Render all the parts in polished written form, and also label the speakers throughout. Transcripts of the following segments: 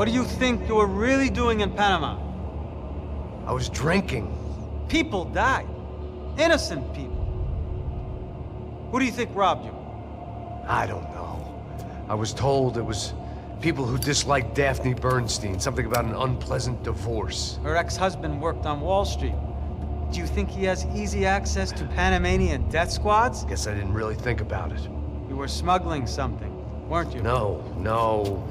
Speaker 1: What do you think you were really doing in Panama?
Speaker 2: I was drinking.
Speaker 1: People died. Innocent people. Who do you think robbed you?
Speaker 2: I don't know. I was told it was people who disliked Daphne Bernstein, something about an unpleasant divorce.
Speaker 1: Her ex-husband worked on Wall Street. Do you think he has easy access to Panamanian death squads?
Speaker 2: Guess I didn't really think about it.
Speaker 1: You were smuggling something, weren't you?
Speaker 2: No.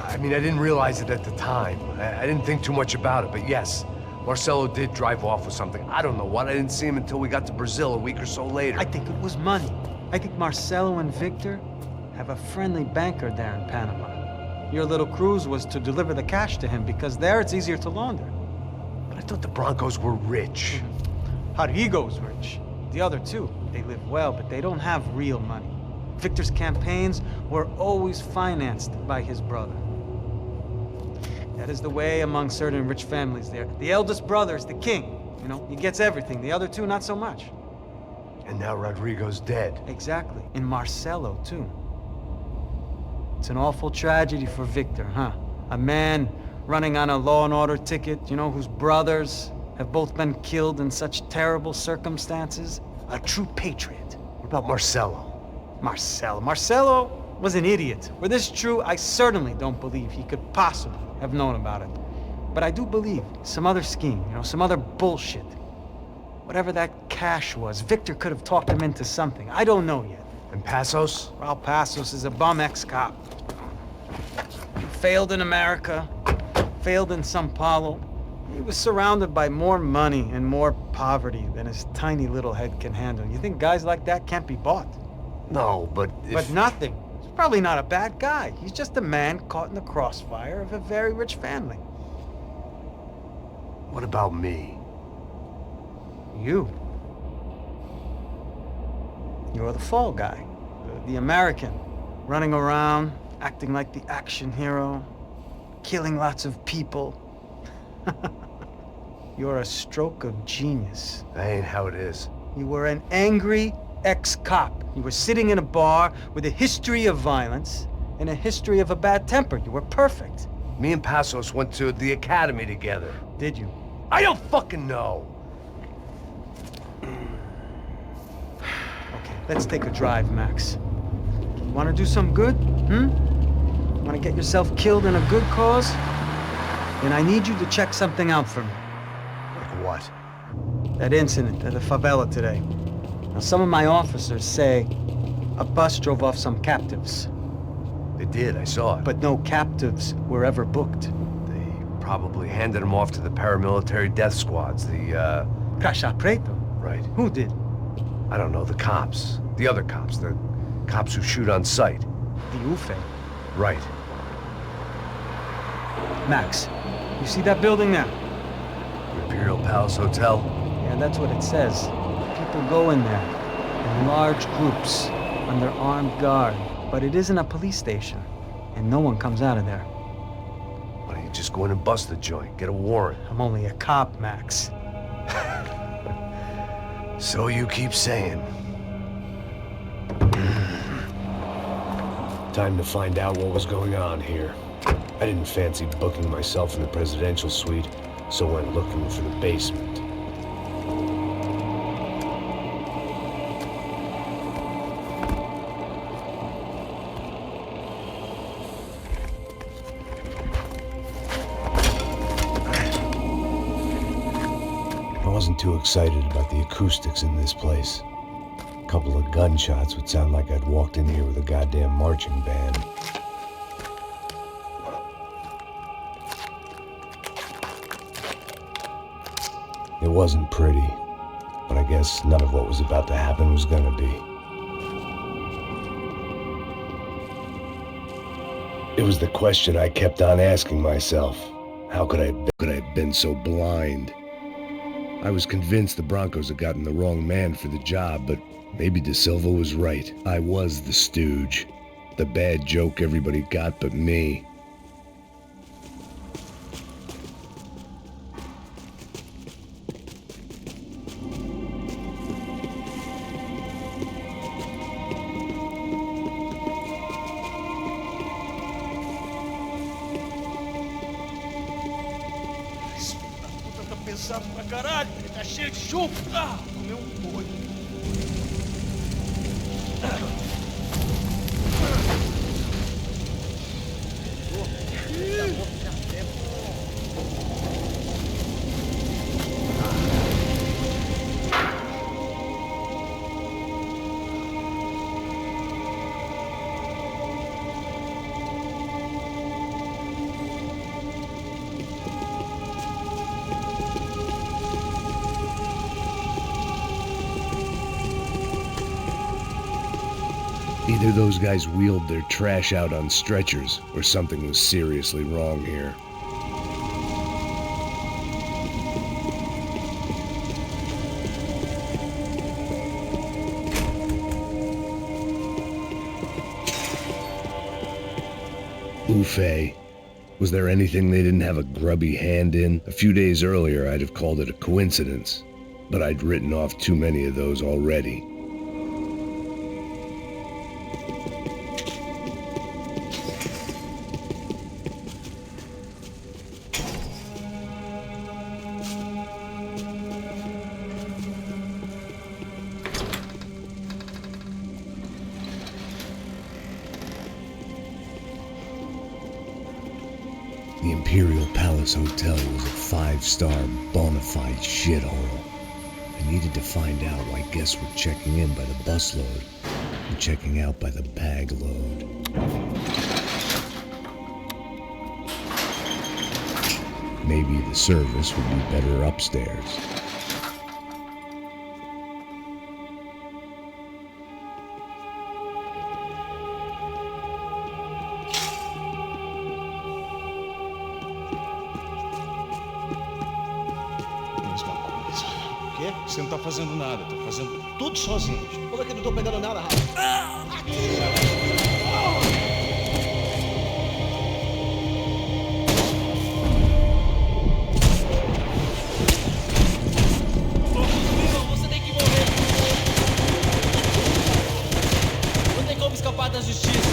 Speaker 2: I mean, I didn't realize it at the time. I didn't think too much about it, but yes, Marcelo did drive off with something. I don't know what. I didn't see him until we got to Brazil a week or so later.
Speaker 1: I think it was money. I think Marcelo and Victor have a friendly banker there in Panama. Your little cruise was to deliver the cash to him because there it's easier to launder.
Speaker 2: But I thought the Brancos were rich.
Speaker 1: Rodrigo's rich. The other two, they live well, but they don't have real money. Victor's campaigns were always financed by his brother. That is the way among certain rich families there. The eldest brother is the king. You know, he gets everything. The other two, not so much.
Speaker 2: And now Rodrigo's dead.
Speaker 1: Exactly. And Marcelo, too. It's an awful tragedy for Victor, huh? A man running on a law and order ticket, you know, whose brothers have both been killed in such terrible circumstances. A true patriot.
Speaker 2: What about Marcelo?
Speaker 1: Marcelo was an idiot. Were this true, I certainly don't believe he could possibly have known about it. But I do believe some other scheme, you know, some other bullshit. Whatever that cash was, Victor could have talked him into something. I don't know yet.
Speaker 2: And Passos?
Speaker 1: Well, Passos is a bum ex-cop. He failed in America, failed in Sao Paulo. He was surrounded by more money and more poverty than his tiny little head can handle. You think guys like that can't be bought?
Speaker 2: No, but if...
Speaker 1: But nothing. He's probably not a bad guy. He's just a man caught in the crossfire of a very rich family.
Speaker 2: What about me?
Speaker 1: You. You're the fall guy. The American. Running around, acting like the action hero. Killing lots of people. You're a stroke of genius.
Speaker 2: That ain't how it is.
Speaker 1: You were an angry ex-cop. You were sitting in a bar with a history of violence and a history of a bad temper. You were perfect.
Speaker 2: Me and Passos went to the academy together.
Speaker 1: Did you?
Speaker 2: I don't fucking know.
Speaker 1: Okay, let's take a drive, Max. Want to do some good? Want to get yourself killed in a good cause? Then I need you to check something out for me.
Speaker 2: Like what?
Speaker 1: That incident at the favela today. Now, some of my officers say a bus drove off some captives.
Speaker 2: They did, I saw it.
Speaker 1: But no captives were ever booked.
Speaker 2: They probably handed them off to the paramilitary death squads, the,
Speaker 1: Caixa Preto?
Speaker 2: Right.
Speaker 1: Who did?
Speaker 2: I don't know, the cops. The other cops, the cops who shoot on sight.
Speaker 1: The UFE.
Speaker 2: Right.
Speaker 1: Max, you see that building now?
Speaker 2: Imperial Palace Hotel?
Speaker 1: Yeah, that's what it says. People go in there in large groups under armed guard. But it isn't a police station, and no one comes out of there.
Speaker 2: Why don't you just go in and bust the joint, get a warrant?
Speaker 1: I'm only a cop, Max.
Speaker 2: So you keep saying. Time to find out what was going on here. I didn't fancy booking myself in the presidential suite, so went looking for the basement. I wasn't too excited about the acoustics in this place. A couple of gunshots would sound like I'd walked in here with a goddamn marching band. It wasn't pretty, but I guess none of what was about to happen was gonna be. It was the question I kept on asking myself. How could I have been so blind? I was convinced the Brancos had gotten the wrong man for the job, but maybe De Silva was right. I was the stooge. The bad joke everybody got but me.
Speaker 3: cansado pra caralho. Ele tá cheio de chumbo. Comeu um molho.
Speaker 2: Either those guys wheeled their trash out on stretchers, or something was seriously wrong here. Buffet. Was there anything they didn't have a grubby hand in? A few days earlier, I'd have called it a coincidence, but I'd written off too many of those already. The Imperial Palace Hotel was a five-star, bona fide shithole. I needed to find out why guests were checking in by the busload and checking out by the bag load. Maybe the service would be better upstairs.
Speaker 3: Você não tá fazendo nada, tô fazendo tudo sozinho.
Speaker 4: Como é que eu não tô pegando nada, Rafa?
Speaker 5: Você tem que morrer. Não tem como escapar da justiça.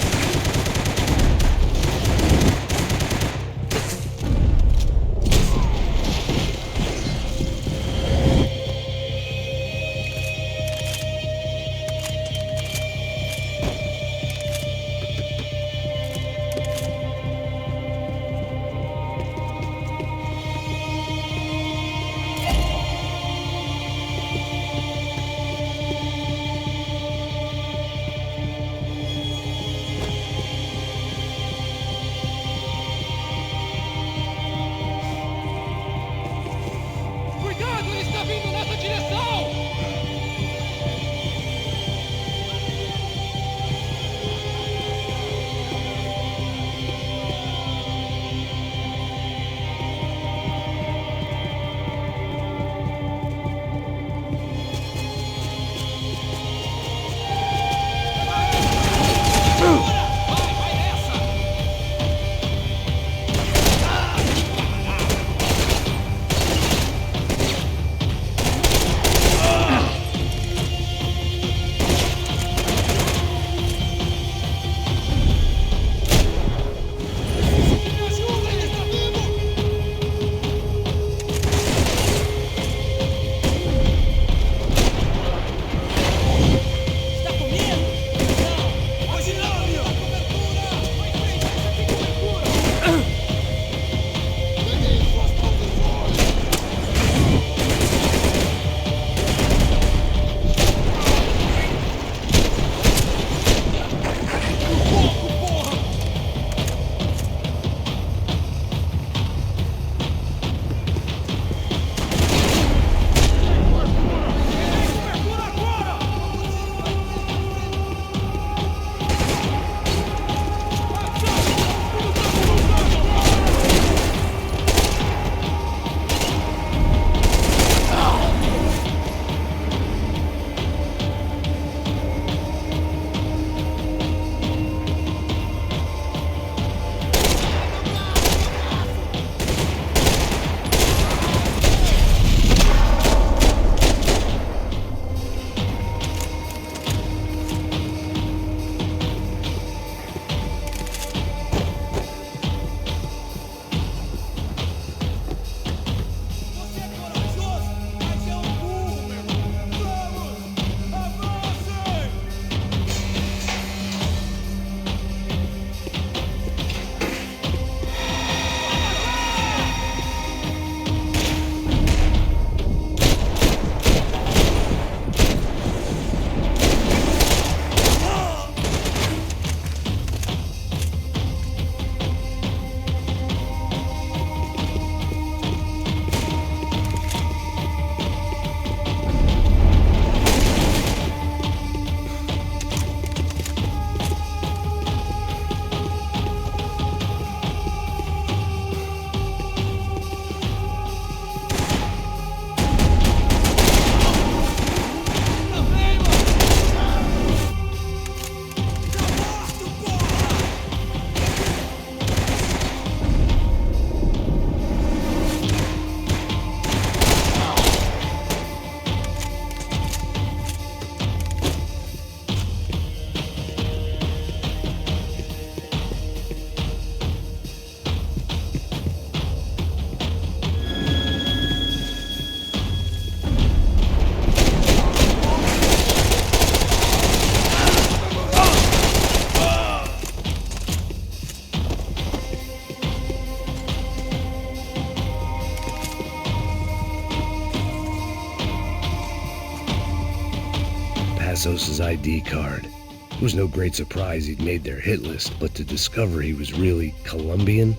Speaker 2: Passos' ID card. It was no great surprise he'd made their hit list, but to discover he was really Colombian?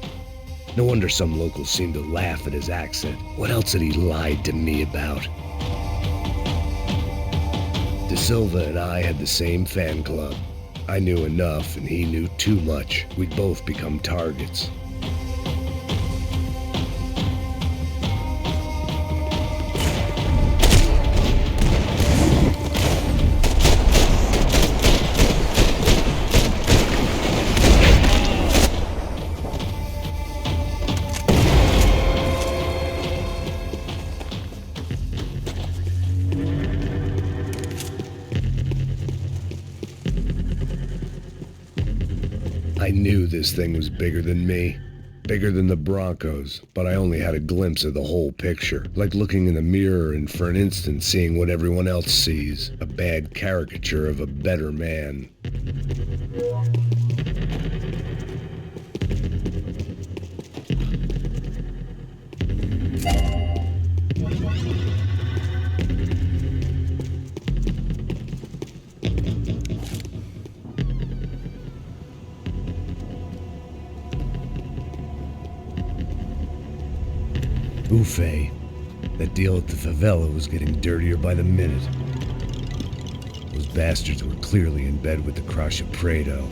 Speaker 2: No wonder some locals seemed to laugh at his accent. What else had he lied to me about? De Silva and I had the same fan club. I knew enough and he knew too much. We'd both become targets. I knew this thing was bigger than me, bigger than the Broncos, but I only had a glimpse of the whole picture, like looking in the mirror and for an instant seeing what everyone else sees, a bad caricature of a better man. Buffet. That deal at the favela was getting dirtier by the minute. Those bastards were clearly in bed with the Crush of Prado.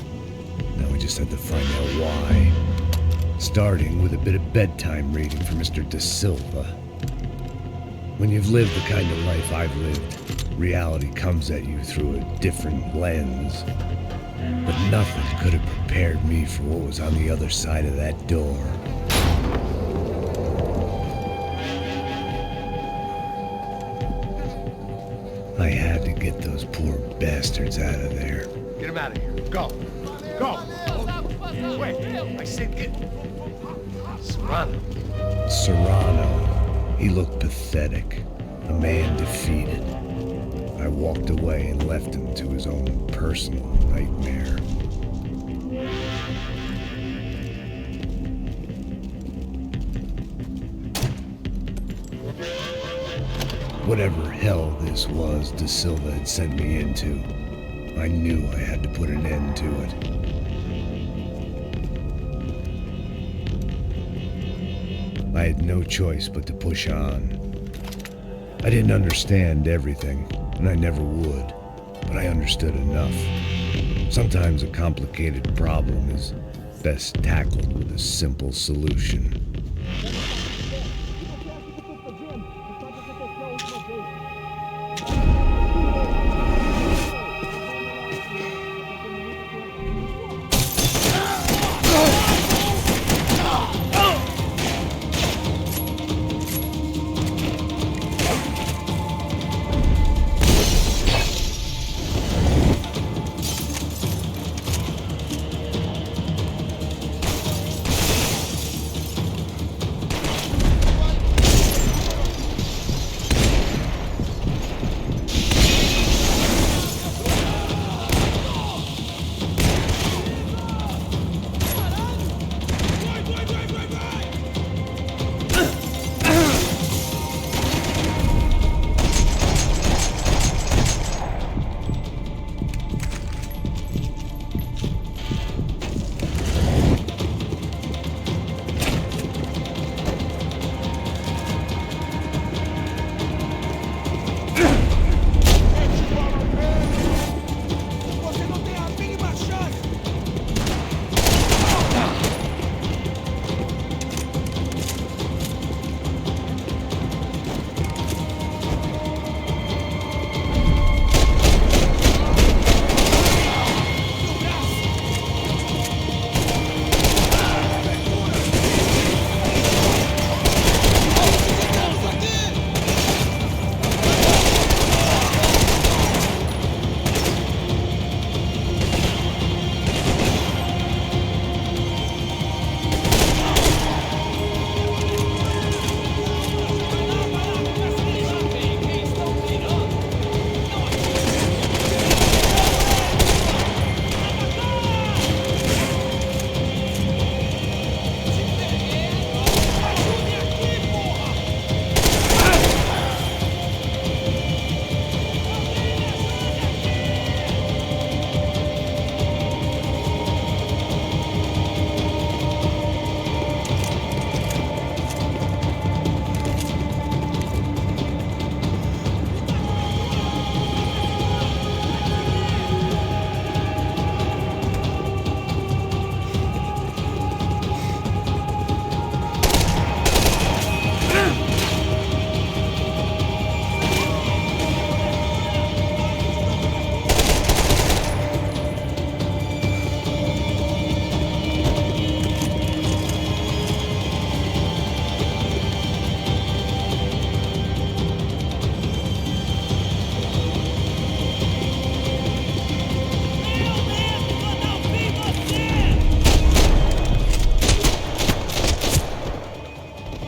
Speaker 2: Now we just had to find out why. Starting with a bit of bedtime reading for Mr. De Silva. When you've lived the kind of life I've lived, reality comes at you through a different lens. But nothing could have prepared me for what was on the other side of that door. I had to get those poor bastards out of there.
Speaker 3: Get him out of here. Go. Go. Wait. I said get... Serrano.
Speaker 2: Serrano. He looked pathetic. A man defeated. I walked away and left him to his own personal nightmare. Whatever hell this was De Silva had sent me into, I knew I had to put an end to it. I had no choice but to push on. I didn't understand everything, and I never would, but I understood enough. Sometimes a complicated problem is best tackled with a simple solution.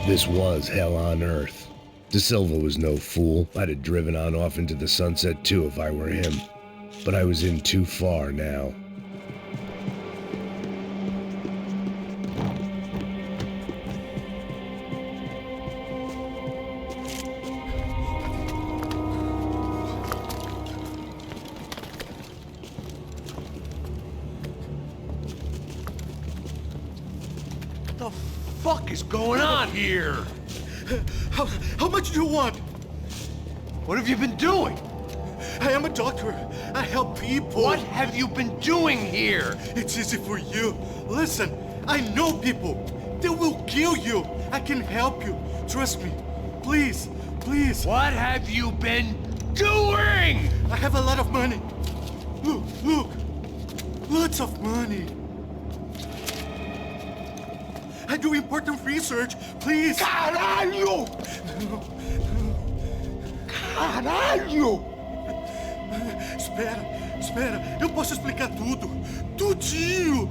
Speaker 2: This was hell on earth. De Silva was no fool. I'd have driven on off into the sunset too if I were him. But I was in too far now.
Speaker 3: What the fuck is going on here?
Speaker 4: How much do you want?
Speaker 3: What have you been doing?
Speaker 4: I am a doctor. I help people.
Speaker 3: What have you been doing here?
Speaker 4: It's easy for you. Listen, I know people. They will kill you. I can help you. Trust me. Please, please.
Speaker 3: What have you been doing?
Speaker 4: I have a lot of money. Look, look. Lots of money. I do important research. Please.
Speaker 3: Caralho! Caralho!
Speaker 4: Espera, espera. Eu posso explicar tudo. Tudinho.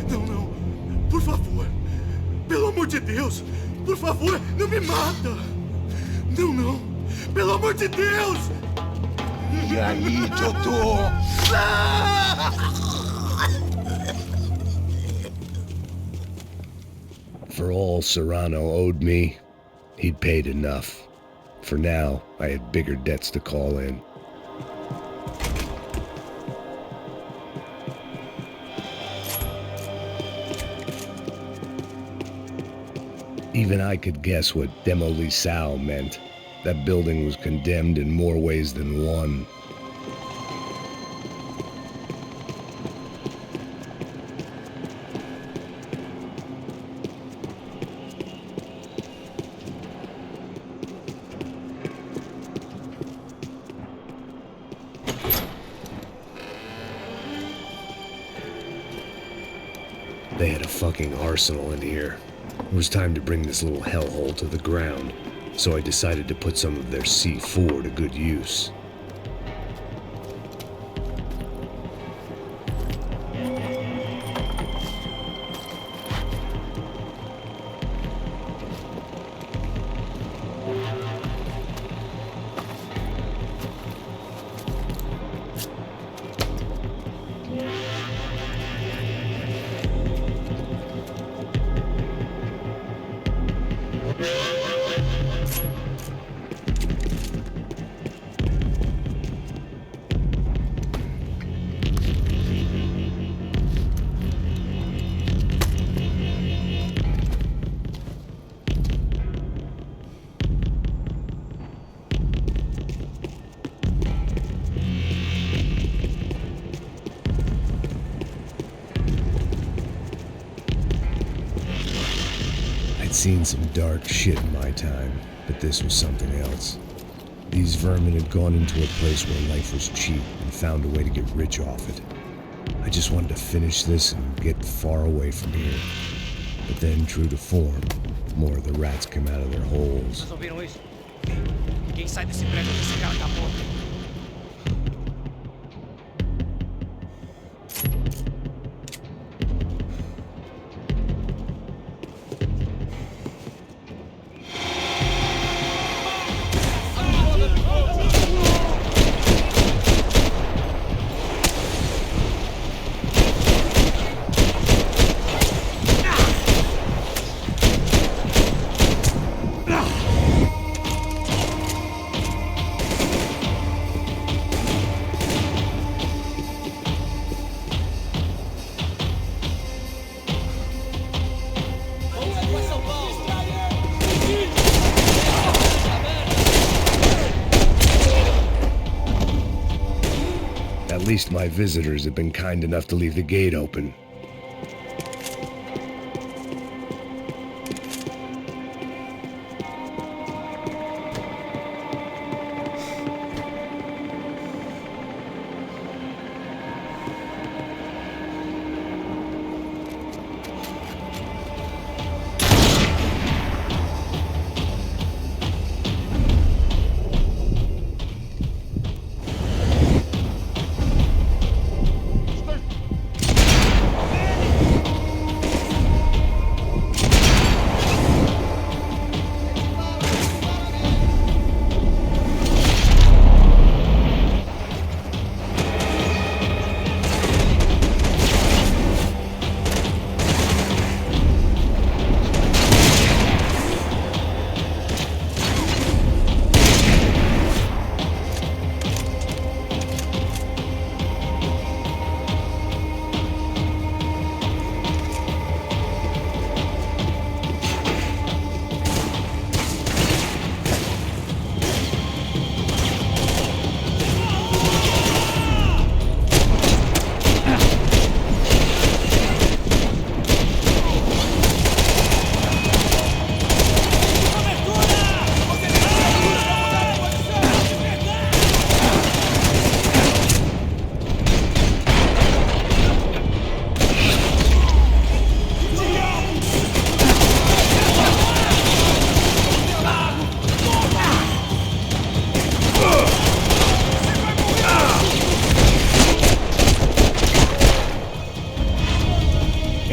Speaker 4: Não, não. Por favor. Pelo amor de Deus. Por favor, não me mata. Não, não. Pelo amor de Deus.
Speaker 3: E aí, doutor?
Speaker 2: For all Serrano owed me, he'd paid enough. For now, I had bigger debts to call in. Even I could guess what demolisal meant. That building was condemned in more ways than one. They had a fucking arsenal in here. It was time to bring this little hellhole to the ground, so I decided to put some of their C4 to good use. Seen some dark shit in my time, but this was something else. These vermin had gone into a place where life was cheap and found a way to get rich off it. I just wanted to finish this and get far away from here. But then, true to form, more of the rats came out of their holes.
Speaker 5: Vocês ouviram isso? Ninguém sai desse prédio que esse cara tá morto.
Speaker 2: At least my visitors have been kind enough to leave the gate open.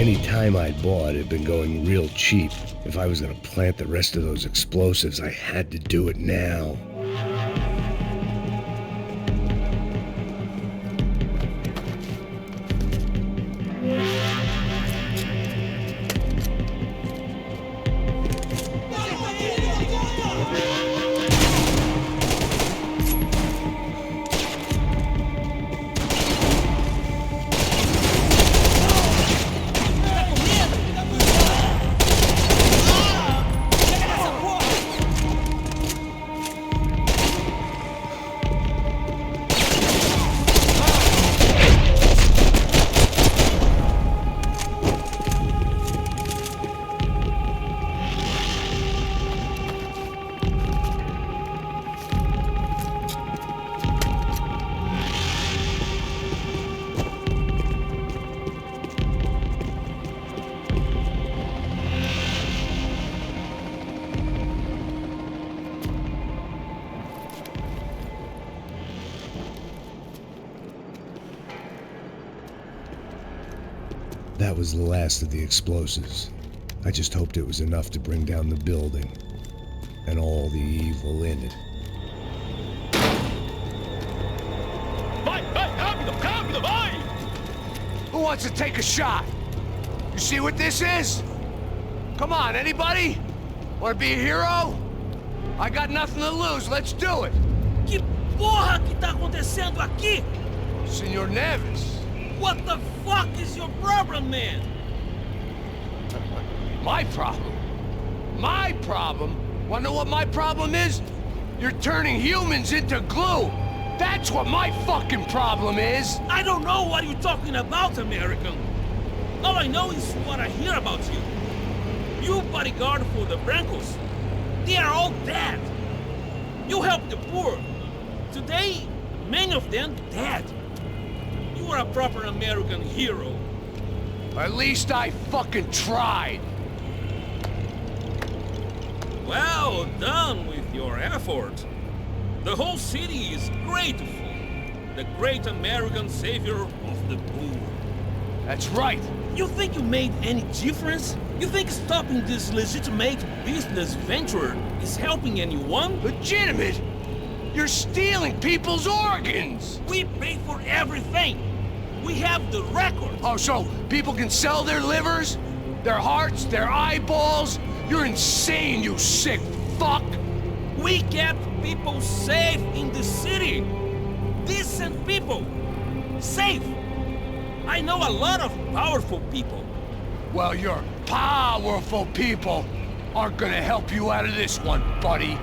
Speaker 2: Any time I'd bought had been going real cheap. If I was gonna plant the rest of those explosives, I had to do it now. That was the last of the explosives. I just hoped it was enough to bring down the building and all the evil in it.
Speaker 3: Vai, rápido, rápido, vai! Who wants to take a shot? You see what this is? Come on, anybody? Want to be a hero? I got nothing to lose, let's do it!
Speaker 6: Que porra que tá acontecendo aqui?
Speaker 3: Senor Neves.
Speaker 6: What the fuck is your problem, man?
Speaker 3: My problem? My problem? Wanna know what my problem is? You're turning humans into glue! That's what my fucking problem is!
Speaker 6: I don't know what you're talking about, American. All I know is what I hear about you. You bodyguard for the Brancos. They are all dead. You help the poor. Today, many of them dead. You are a proper American hero.
Speaker 3: At least I fucking tried.
Speaker 6: Well done with your effort. The whole city is grateful. The great American savior of the poor.
Speaker 3: That's right.
Speaker 6: You think you made any difference? You think stopping this legitimate business venture is helping anyone?
Speaker 3: Legitimate? You're stealing people's organs!
Speaker 6: We pay for everything. We have the record.
Speaker 3: Oh, so people can sell their livers? Their hearts? Their eyeballs? You're insane, you sick fuck!
Speaker 6: We kept people safe in the city. Decent people. Safe. I know a lot of powerful people.
Speaker 3: Well, your powerful people aren't gonna help you out of this one, buddy.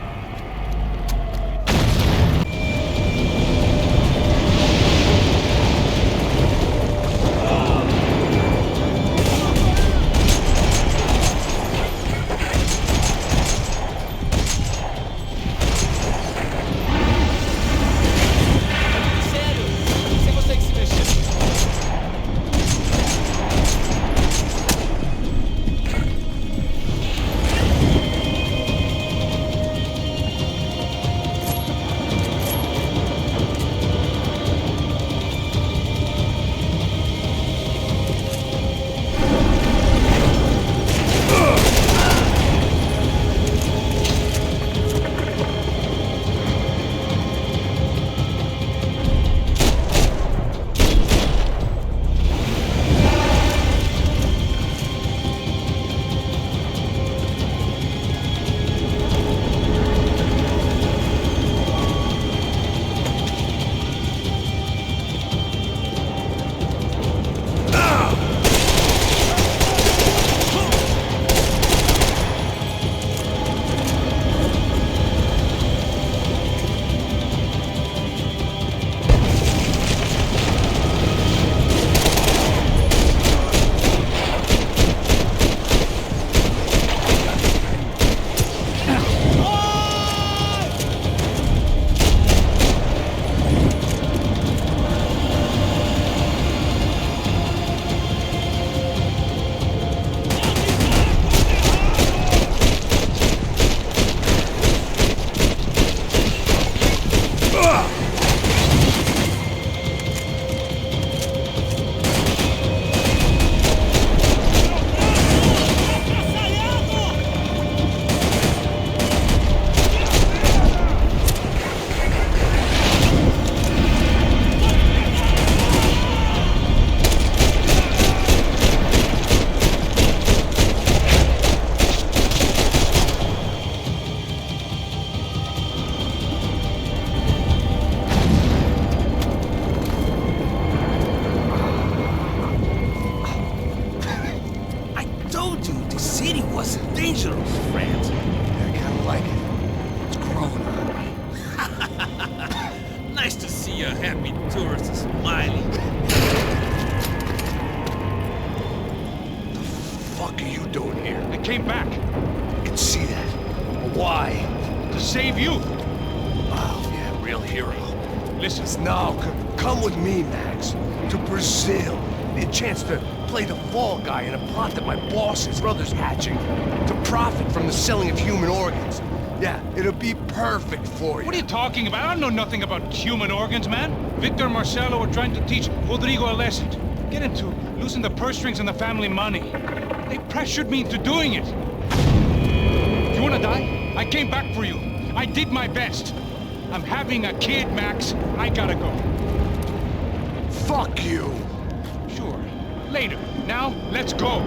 Speaker 6: see a happy tourist smiling.
Speaker 3: The fuck are you doing here?
Speaker 7: I came back
Speaker 3: I can see that. Why?
Speaker 7: to save you.
Speaker 3: Oh, yeah, real hero.
Speaker 7: Listen,
Speaker 3: No, come with me, Max. To Brazil. The chance to play the fall guy in a plot that my boss's brother's hatching. To profit from the selling of human organs. Yeah, it'll be perfect for you.
Speaker 7: what are you talking about? I don't know nothing about human organs, man. Victor and Marcelo were trying to teach Rodrigo a lesson. Get him to loosen the purse strings and the family money. They pressured me into doing it. You wanna die? I came back for you. I did my best. I'm having a kid, Max. I gotta go.
Speaker 3: Fuck you.
Speaker 7: Sure. Later. Now, let's go.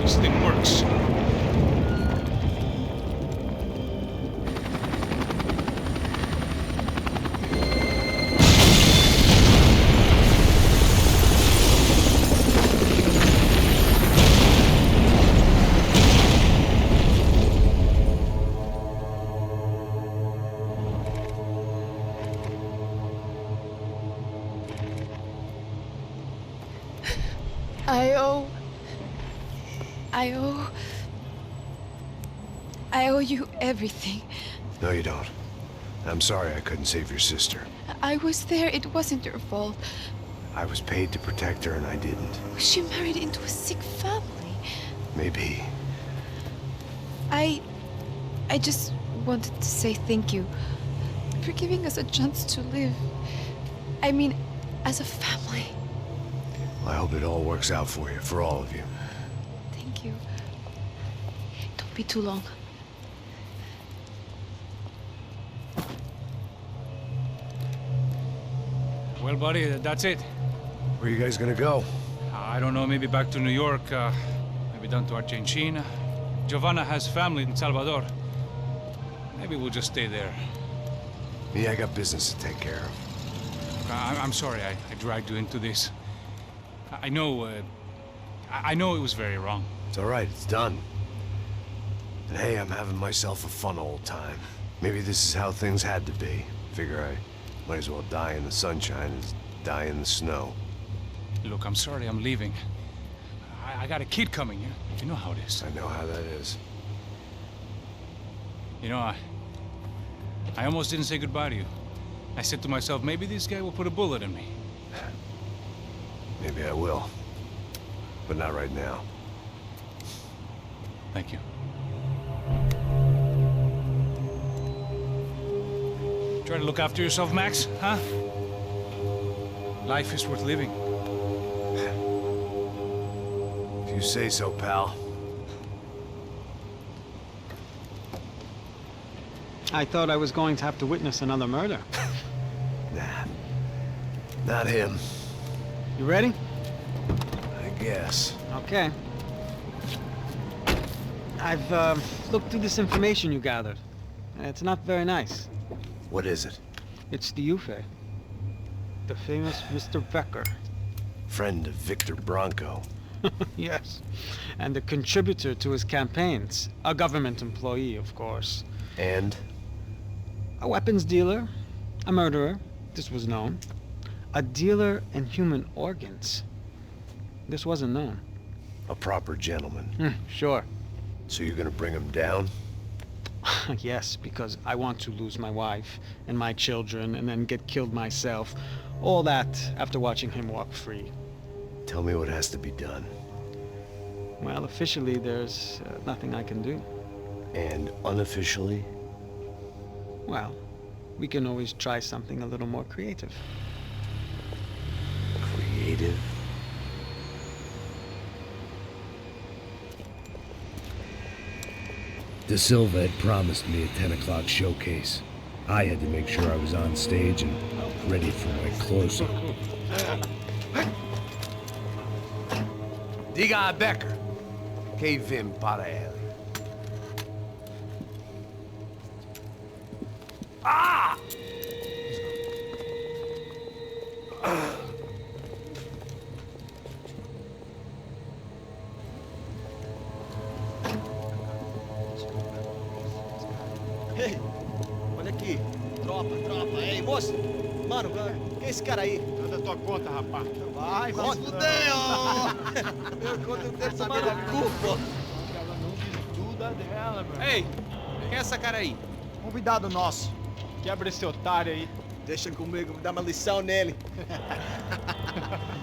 Speaker 7: This thing works.
Speaker 8: I owe you everything.
Speaker 3: No, you don't. I'm sorry I couldn't save your sister.
Speaker 8: I was there. It wasn't your fault.
Speaker 3: I was paid to protect her and I didn't.
Speaker 8: She married into a sick family.
Speaker 3: Maybe.
Speaker 8: I just wanted to say thank you for giving us a chance to live. I mean, as a family.
Speaker 3: I hope it all works out for you, for all of you.
Speaker 8: Thank you. Don't be too long.
Speaker 7: Well, buddy, that's it.
Speaker 3: Where are you guys gonna go?
Speaker 7: I don't know, maybe back to New York, maybe down to Argentina. Giovanna has family in Salvador. Maybe we'll just stay there.
Speaker 3: Me, I got business to take care of.
Speaker 7: I'm sorry I dragged you into this. I know it was very wrong.
Speaker 3: It's all right, it's done. And hey, I'm having myself a fun old time. Maybe this is how things had to be. Figure I might as well die in the sunshine as die in the snow.
Speaker 7: Look, I'm sorry I'm leaving. I got a kid coming, you know how it is.
Speaker 3: I know how that is.
Speaker 7: You know, I almost didn't say goodbye to you. I said to myself, maybe this guy will put a bullet in me.
Speaker 3: Maybe I will. But not right now.
Speaker 7: Thank you. Try to look after yourself, Max, huh? Life is worth living.
Speaker 3: If you say so, pal.
Speaker 1: I thought I was going to have to witness another murder.
Speaker 3: Nah. Not him.
Speaker 1: You ready?
Speaker 3: I guess.
Speaker 1: Okay. I've looked through this information you gathered. It's not very nice.
Speaker 3: What is it?
Speaker 1: It's the Ufe. The famous Mr. Becker.
Speaker 3: Friend of Victor Branco.
Speaker 1: Yes. And a contributor to his campaigns. A government employee, of course.
Speaker 3: And?
Speaker 1: A weapons dealer. A murderer. This was known. A dealer in human organs. This wasn't known.
Speaker 3: A proper gentleman.
Speaker 1: Sure.
Speaker 3: So you're gonna bring him down?
Speaker 1: Yes, because I want to lose my wife and my children and then get killed myself. All that after watching him walk free.
Speaker 3: Tell me what has to be done.
Speaker 1: Well, officially there's nothing I can do.
Speaker 3: And unofficially?
Speaker 1: Well, we can always try something a little more creative.
Speaker 3: Creative?
Speaker 2: De Silva had promised me a 10 o'clock showcase. I had to make sure I was on stage and ready for my close-up.
Speaker 3: Diga Becker. Que vim para ele. Ah!
Speaker 4: Ei, olha aqui.
Speaker 9: Tropa. Ei, moço. Mano, quem é esse cara aí?
Speaker 4: Manda tua conta, rapaz.
Speaker 9: Vai fudeu! Meu conta eu quero saber da culpa.
Speaker 4: Ela não diz tudo dela, mano.
Speaker 5: Ei, quem é essa cara aí?
Speaker 9: Convidado nosso.
Speaker 4: Quebra esse otário aí.
Speaker 9: Deixa comigo, vou dar uma lição nele.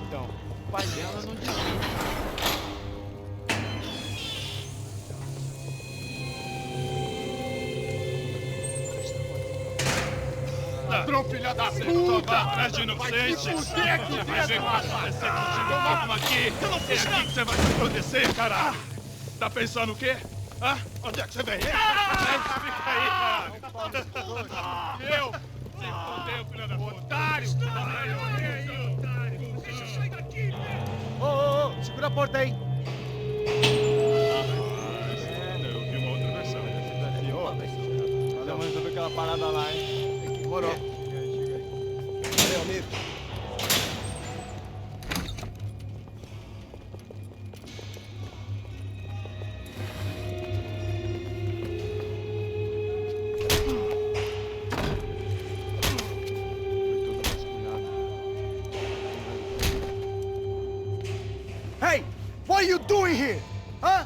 Speaker 4: Então, o pai dela não diz tudo. Ladrão, filha da puta!
Speaker 10: Atrás de inocente! Vai ver como vai ser contigo mesmo aqui! É aqui que você vai se proteger, caralho! Tá pensando o quê? Hã? Onde é que você vem? Fica aí, caralho! Eu? Se fodeu, filha da puta! Otário!
Speaker 5: Deixa eu sair daqui,
Speaker 9: Ô, segura a porta aí.
Speaker 10: Eu vi uma outra versão.
Speaker 4: Vamos resolver aquela parada lá, hein?
Speaker 9: Demorou. Valeu, amigo. Hey! What are you doing here? Huh?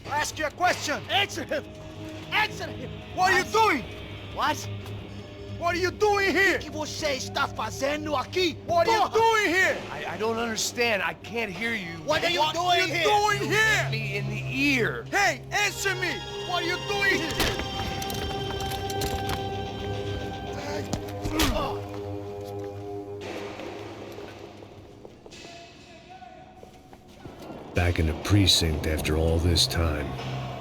Speaker 9: I ask you a question. Answer him! Answer him! What are you doing? What? What are you doing here? O que você está fazendo aqui? What are you doing here?
Speaker 3: I don't understand. I can't hear you.
Speaker 9: What are you doing here? What are you doing here?
Speaker 3: Me in the ear.
Speaker 9: Hey, answer me! What are you doing here?
Speaker 2: Back in the precinct after all this time.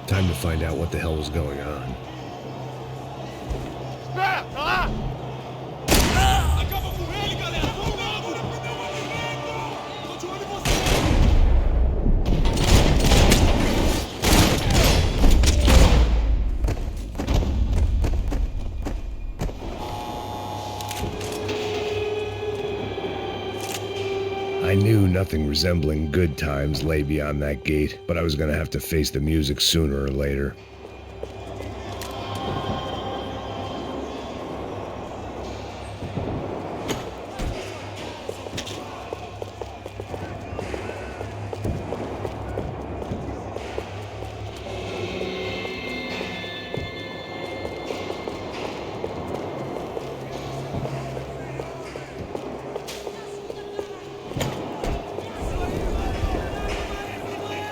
Speaker 2: Time to find out what the hell was going on.
Speaker 5: Acaba com ele, galera! Vamos logo! Tô de olho em você!
Speaker 2: I knew nothing resembling good times lay beyond that gate, but I was gonna have to face the music sooner or later.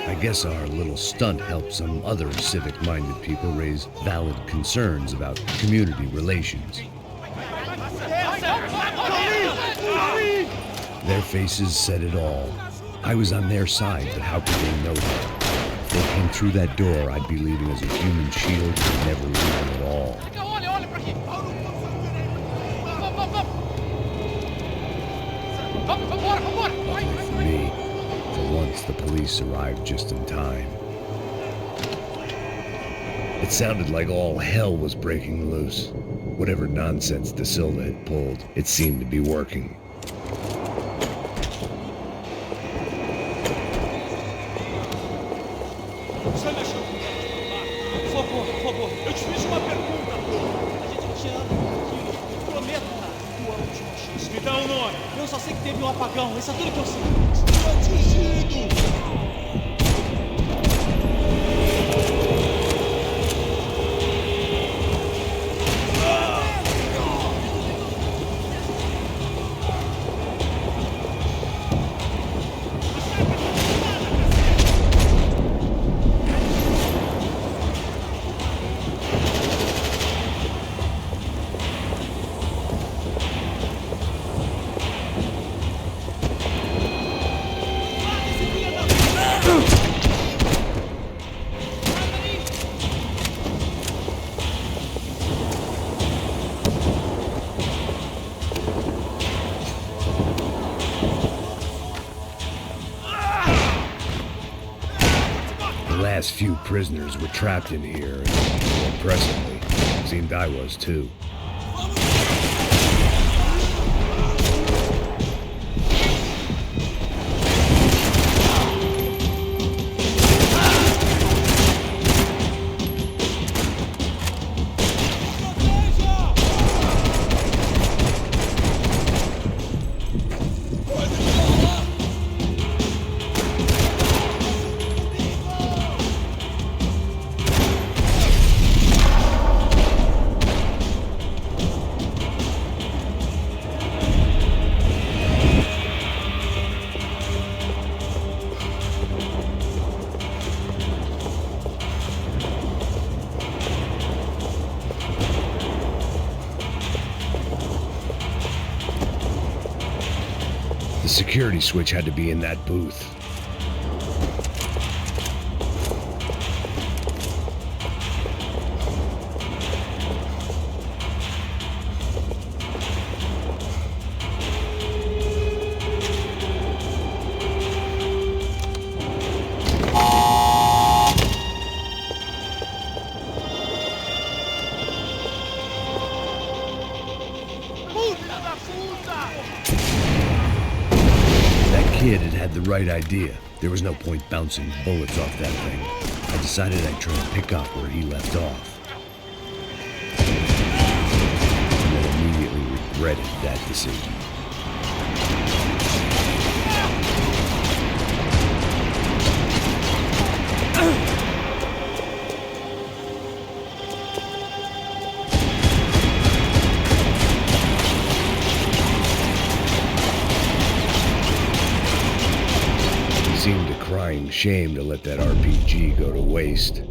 Speaker 2: I guess our little stunt helped some other civic-minded people raise valid concerns about community relations. Their faces said it all. I was on their side, but how could they know that? If they came through that door, I'd be leaving as a human shield and never leaving at all.
Speaker 5: Olha pra aqui! Vambora!
Speaker 2: Luckily for me, for once the police arrived just in time. It sounded like all hell was breaking loose. Whatever nonsense De Silva had pulled, it seemed to be working.
Speaker 5: Você mexeu com Por favor, eu te fiz uma pergunta, pô. A gente te ama, tranquilo. Prometo, cara, tua última chance. Me dá um nome. Eu só sei que teve um apagão, isso é tudo que eu sei. Bandido!
Speaker 2: The last few prisoners were trapped in here, and more impressively, it seemed I was too. The security switch had to be in that booth. Kid had the right idea. There was no point bouncing bullets off that thing. I decided I'd try and pick up where he left off. And then immediately regretted that decision. Seemed a crying shame to let that RPG go to waste.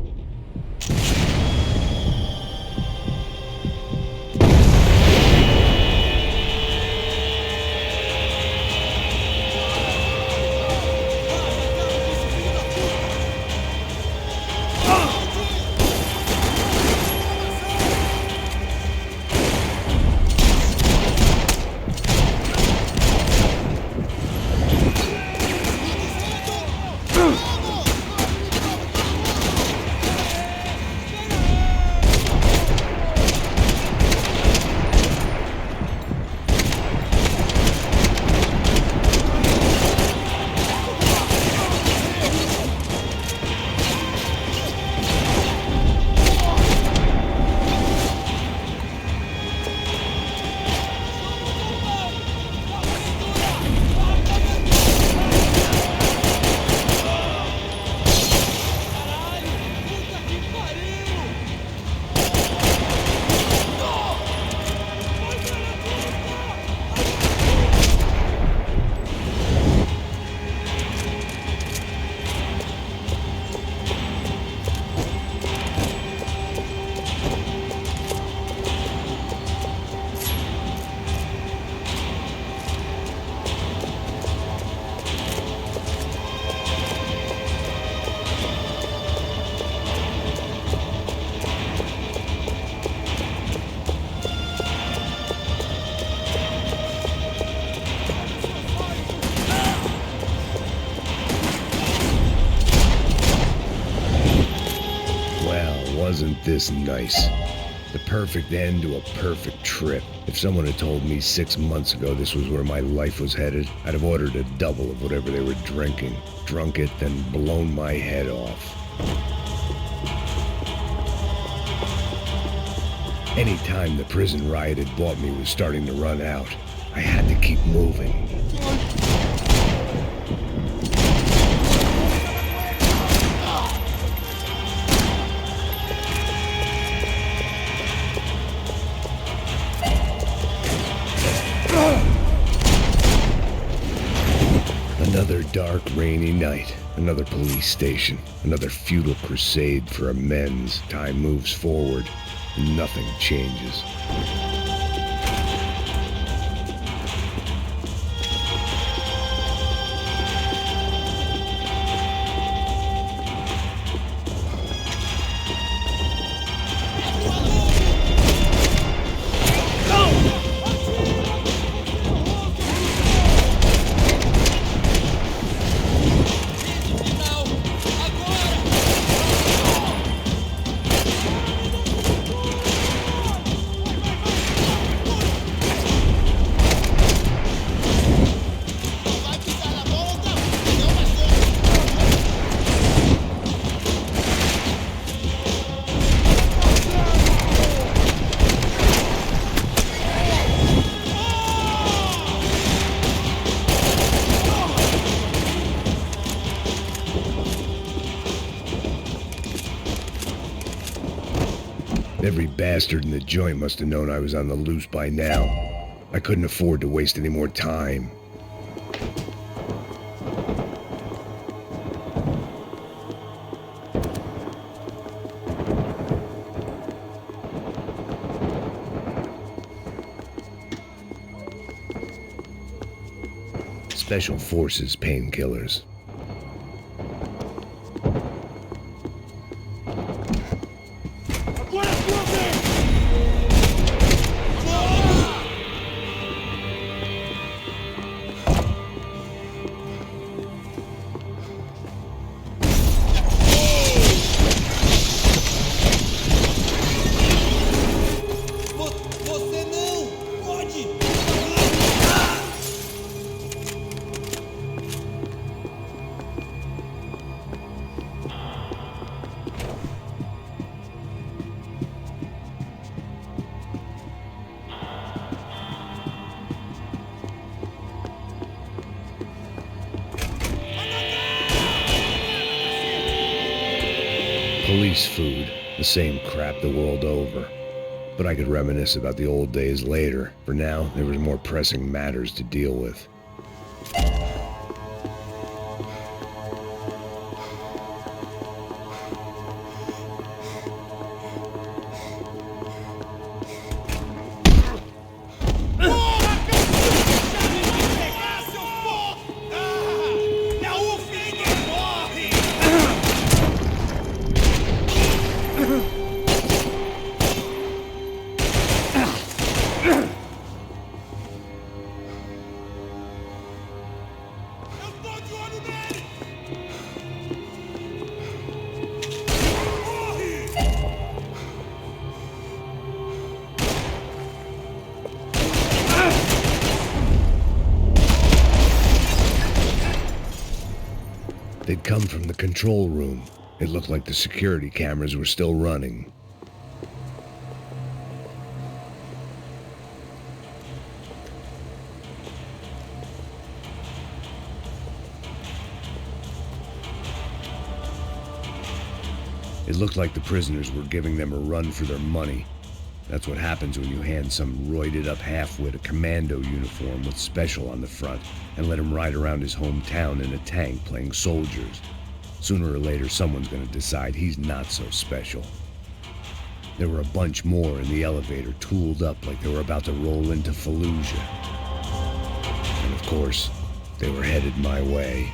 Speaker 2: Wasn't this nice? The perfect end to a perfect trip. If someone had told me 6 months ago this was where my life was headed, I'd have ordered a double of whatever they were drinking, drunk it, then blown my head off. Any time the prison riot had bought me was starting to run out, I had to keep moving. Another dark, rainy night. Another police station. Another futile crusade for amends. Time moves forward, and nothing changes. Every bastard in the joint must have known I was on the loose by now. I couldn't afford to waste any more time. Special Forces painkillers.
Speaker 5: Você não pode!
Speaker 2: Police food, the same crap the world over. But I could reminisce about the old days later. For now, there was more pressing matters to deal with. They'd come from the control room. It looked like the security cameras were still running. It looked like the prisoners were giving them a run for their money. That's what happens when you hand some roided-up half-wit a commando uniform with special on the front and let him ride around his hometown in a tank playing soldiers. Sooner or later, someone's gonna decide he's not so special. There were a bunch more in the elevator, tooled up like they were about to roll into Fallujah. And of course, they were headed my way.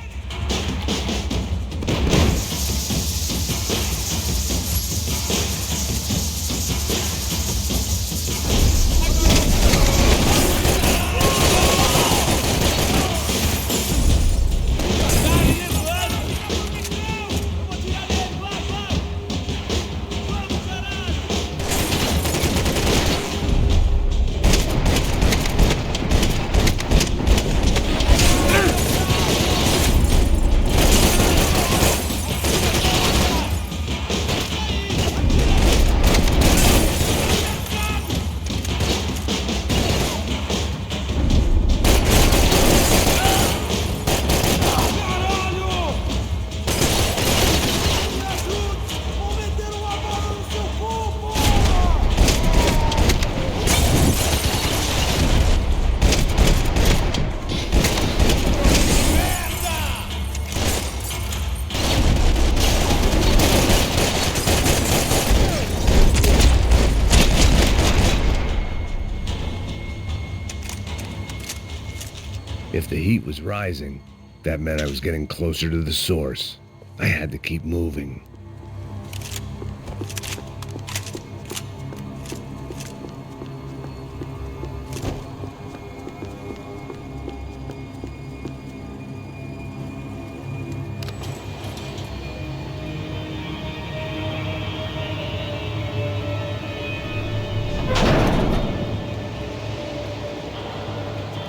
Speaker 2: If the heat was rising, that meant I was getting closer to the source. I had to keep moving.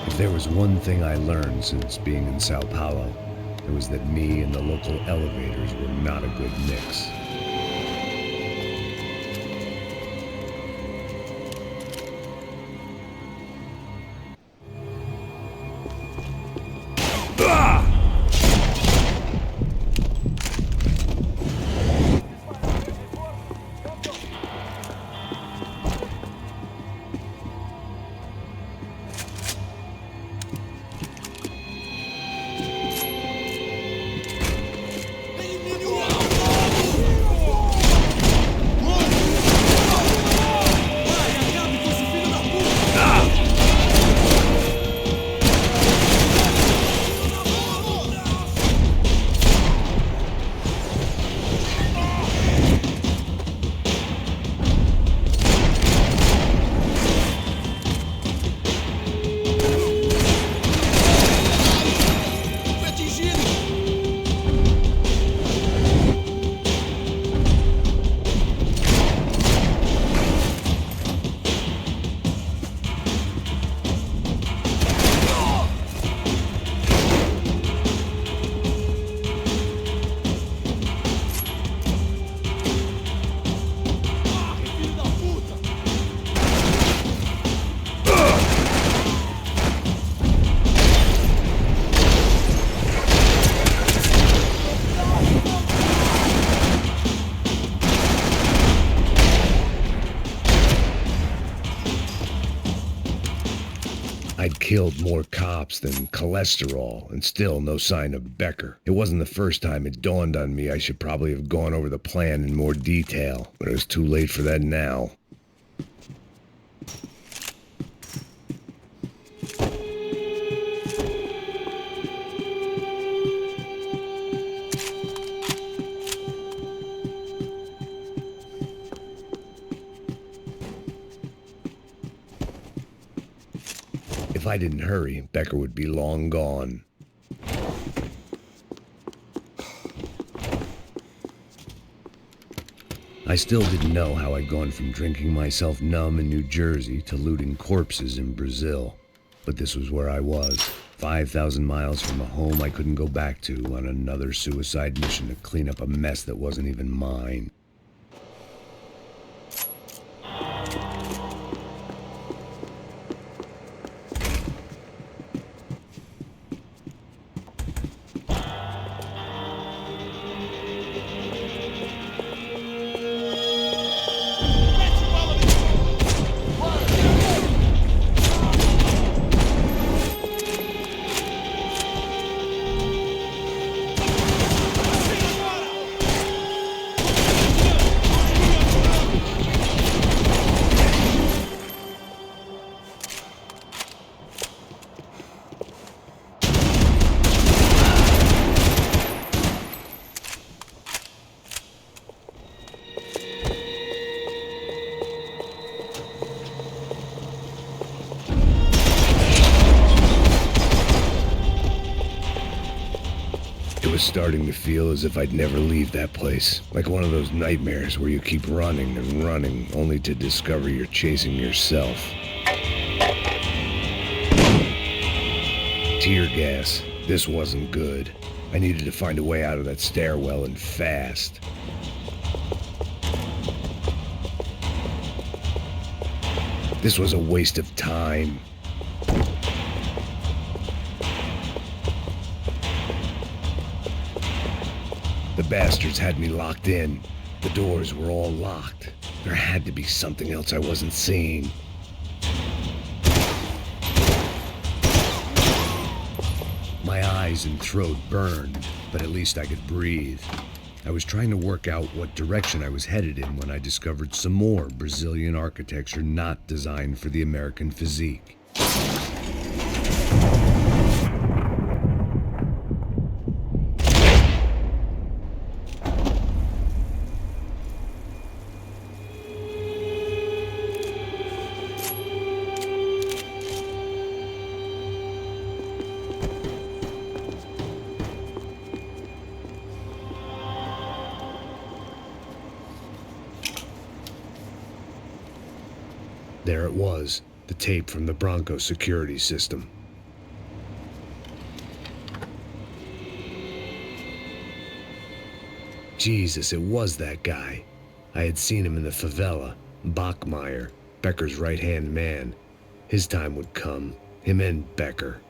Speaker 2: If there was one thing I learned since being in Sao Paulo, it was that me and the local elevators were not a good mix. I'd killed more cops than cholesterol, and still no sign of Becker. It wasn't the first time it dawned on me I should probably have gone over the plan in more detail, but it was too late for that now. If I didn't hurry, Becker would be long gone. I still didn't know how I'd gone from drinking myself numb in New Jersey to looting corpses in Brazil. But this was where I was, 5,000 miles from a home I couldn't go back to, on another suicide mission to clean up a mess that wasn't even mine. Starting to feel as if I'd never leave that place. Like one of those nightmares where you keep running and running, only to discover you're chasing yourself. Tear gas. This wasn't good. I needed to find a way out of that stairwell, and fast. This was a waste of time. The bastards had me locked in. The doors were all locked. There had to be something else I wasn't seeing. My eyes and throat burned, but at least I could breathe. I was trying to work out what direction I was headed in when I discovered some more Brazilian architecture not designed for the American physique. There it was, the tape from the Branco security system. Jesus, it was that guy. I had seen him in the favela, Bachmeyer, Becker's right-hand man. His time would come, him and Becker.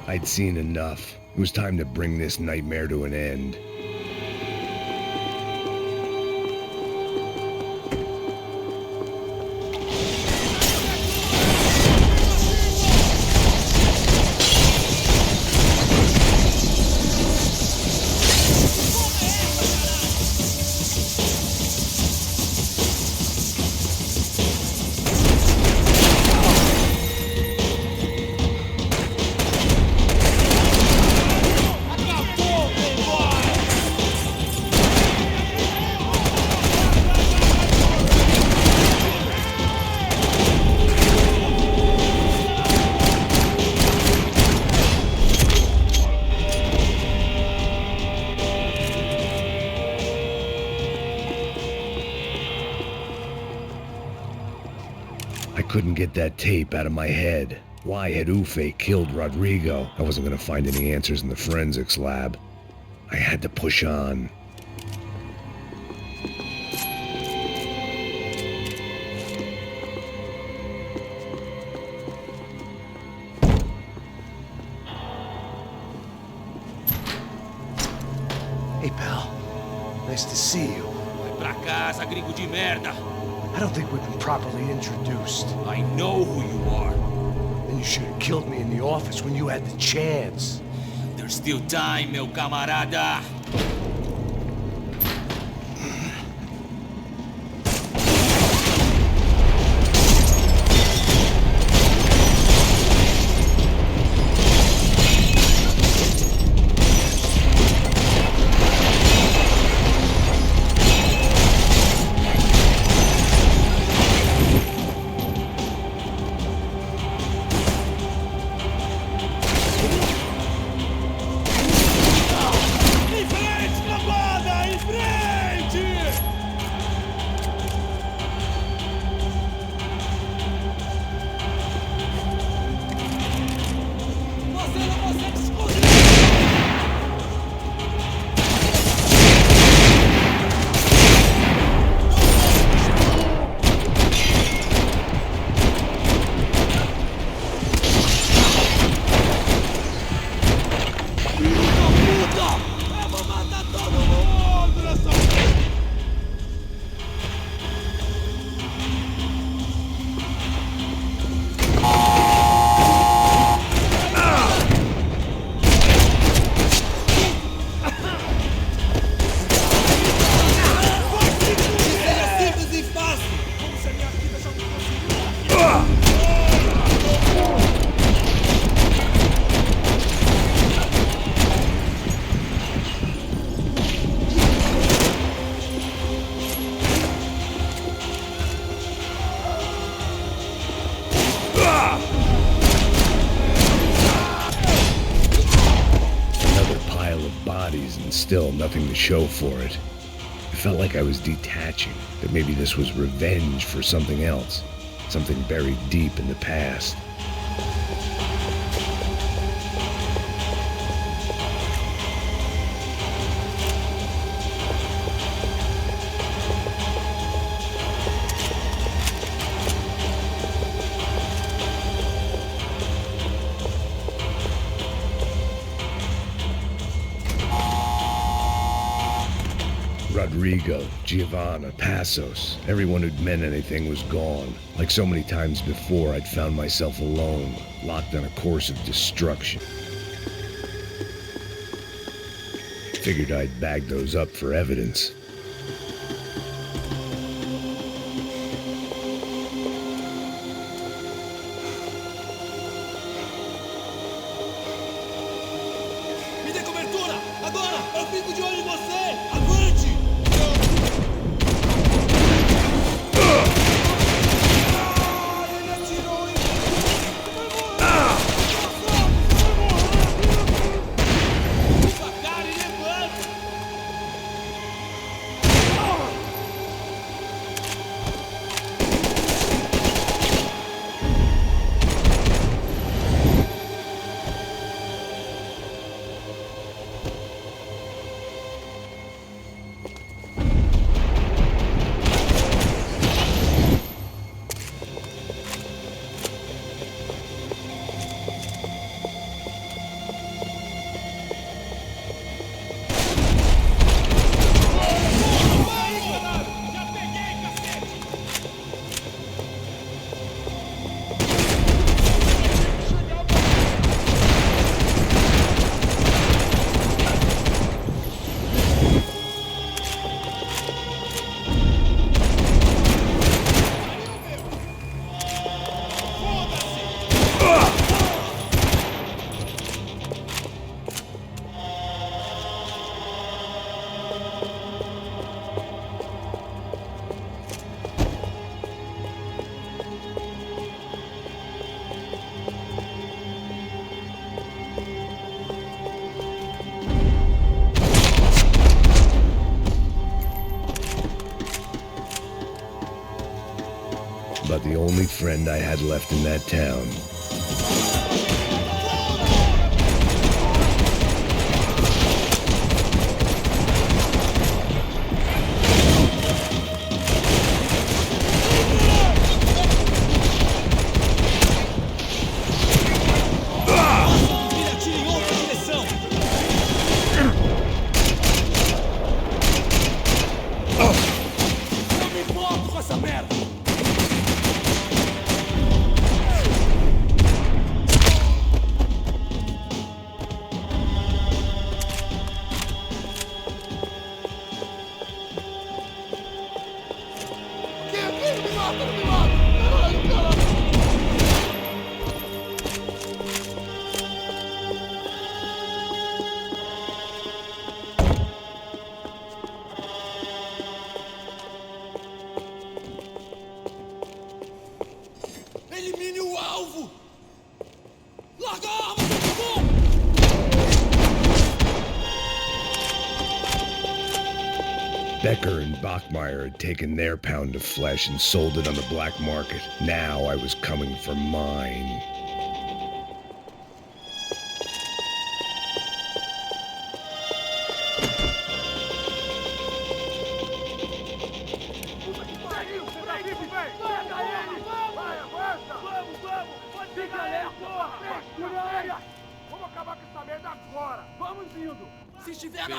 Speaker 2: I'd seen enough. It was time to bring this nightmare to an end. I couldn't get that tape out of my head. Why had Ufe killed Rodrigo? I wasn't going to find any answers in the forensics lab. I had to push on.
Speaker 3: Nice to see you.
Speaker 6: Vai pra casa, gringo de merda.
Speaker 3: I don't think we've been properly introduced.
Speaker 6: I know who you are.
Speaker 3: Then you should have killed me in the office when you had the chance.
Speaker 6: There's still time, meu camarada.
Speaker 2: And still nothing to show for it. It felt like I was detaching, that maybe this was revenge for something else, something buried deep in the past. Rodrigo, Giovanna, Passos, everyone who'd meant anything was gone. Like so many times before, I'd found myself alone, locked on a course of destruction. Figured I'd bag those up for evidence.
Speaker 5: Me dê cobertura! Agora! Eu fico de olho em você! Avante! Ele atirou em mim! Usa a cara e levanta!
Speaker 2: About the only friend I had left in that town.
Speaker 3: merda!
Speaker 5: Elimine o alvo! Larga a arma, por favor!
Speaker 2: Becker and Bachmeyer had taken their pound of flesh and sold it on the black market. Now I was coming for mine.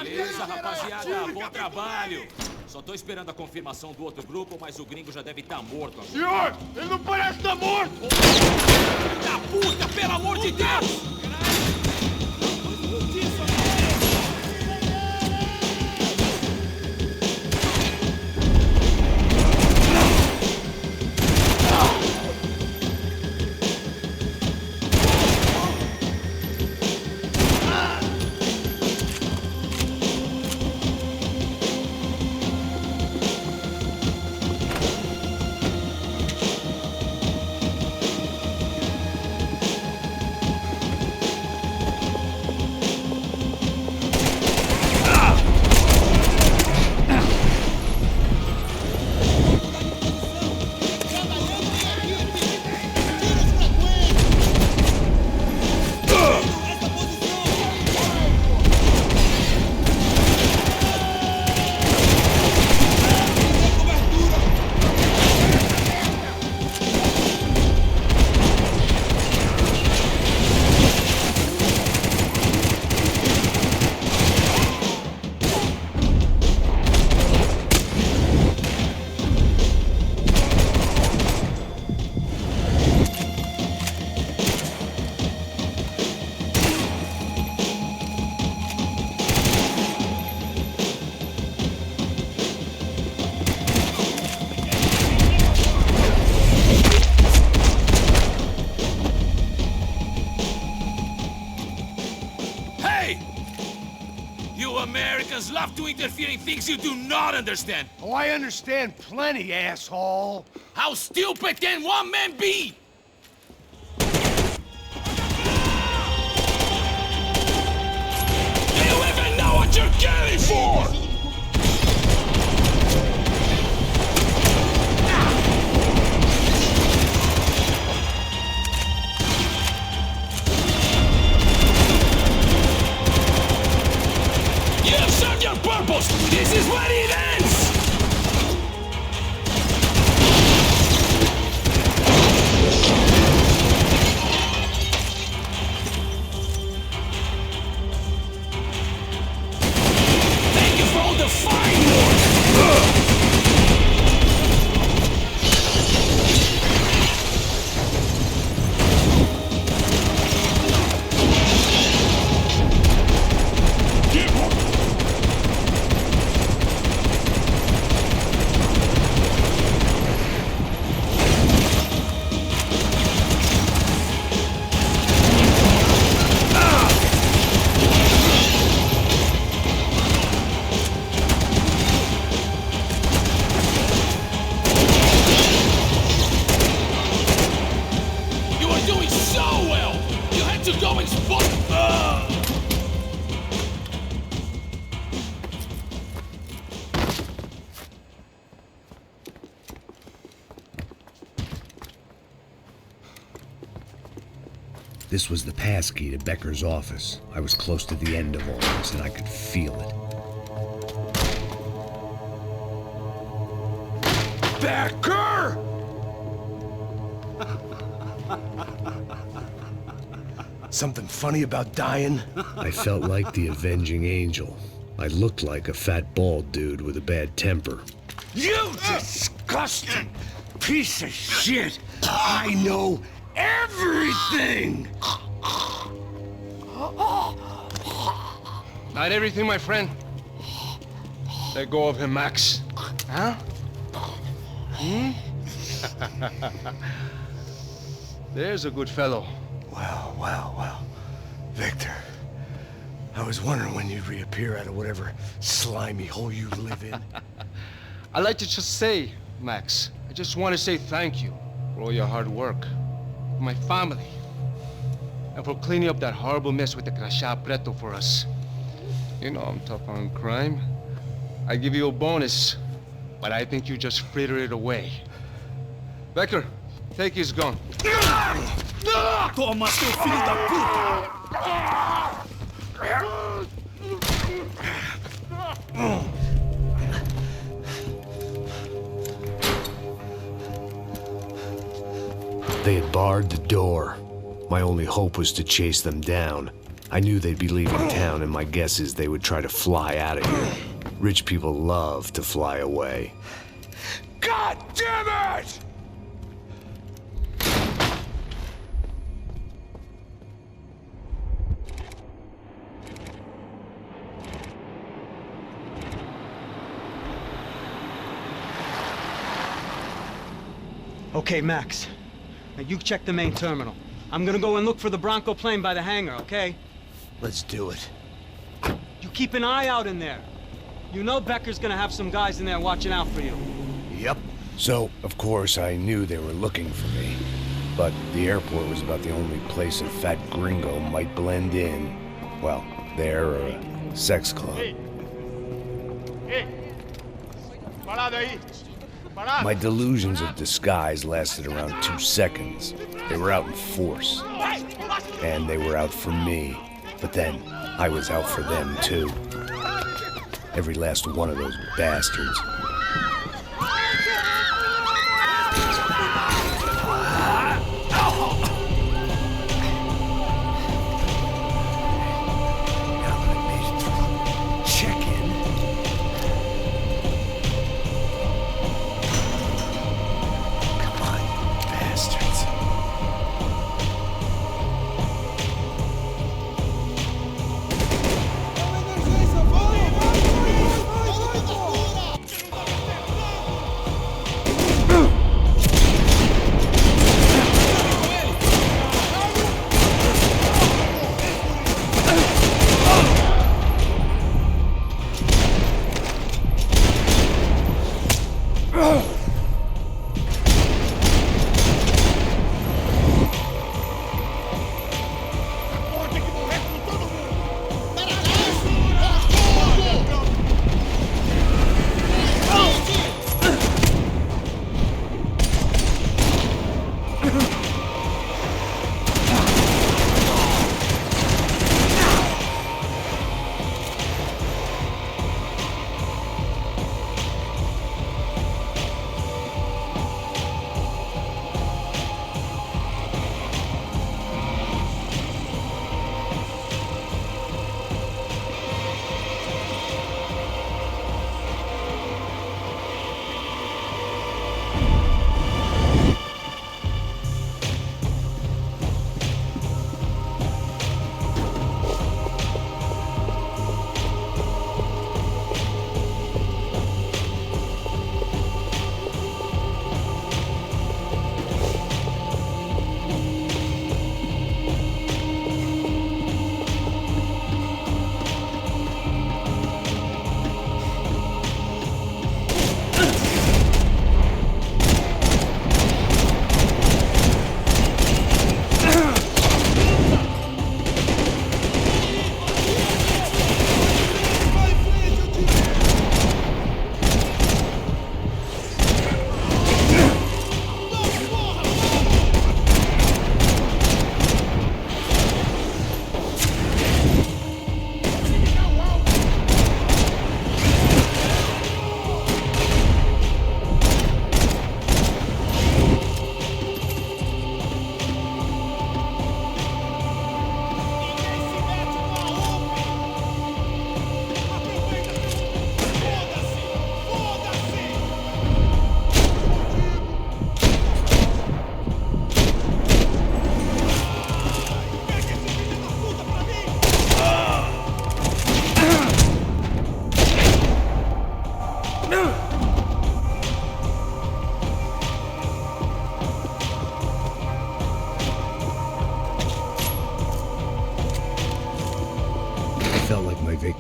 Speaker 11: Beleza, rapaziada, bom trabalho. Só tô esperando a confirmação do outro grupo, mas o gringo já deve estar morto agora.
Speaker 10: Senhor, ele não parece estar morto!
Speaker 11: Filho da puta, pelo amor de Deus!
Speaker 3: Americans love to interfere in things you do not understand.
Speaker 9: Oh, I understand plenty, asshole.
Speaker 3: How stupid can one man be? Do you even know what you're killing for? Your purpose! This is where it ends! Thank you for all the fine work!
Speaker 2: This was the passkey to Becker's office. I was close to the end of all this, and I could feel it.
Speaker 3: Becker!
Speaker 9: Something funny about dying?
Speaker 2: I felt like the avenging angel. I looked like a fat bald dude with a bad temper.
Speaker 3: You just disgusting piece of shit. I know everything.
Speaker 9: Not everything, my friend. Let go of him, Max. Huh? There's a good fellow.
Speaker 3: Well. Victor, I was wondering when you'd reappear out of whatever slimy hole you live in.
Speaker 9: I'd like to just say, Max, I just want to say thank you for all your hard work, for my family, and for cleaning up that horrible mess with the Crasha Preto for us. You know I'm tough on crime. I give you a bonus, but I think you just frittered it away. Becker, take his gun.
Speaker 5: Toma, seu filho da puta!
Speaker 2: They had barred the door. My only hope was to chase them down. I knew they'd be leaving town, and my guess is they would try to fly out of here. Rich people love to fly away.
Speaker 3: God damn it!
Speaker 1: Okay, Max. Now you check the main terminal. I'm gonna go and look for the Branco plane by the hangar, okay?
Speaker 3: Let's do it.
Speaker 1: You keep an eye out in there. You know Becker's gonna have some guys in there watching out for you.
Speaker 3: Yep.
Speaker 2: So, of course, I knew they were looking for me. But the airport was about the only place a fat gringo might blend in. Well, there or a sex club. My delusions of disguise lasted around 2 seconds. They were out in force. And they were out for me. But then, I was out for them, too. Every last one of those bastards.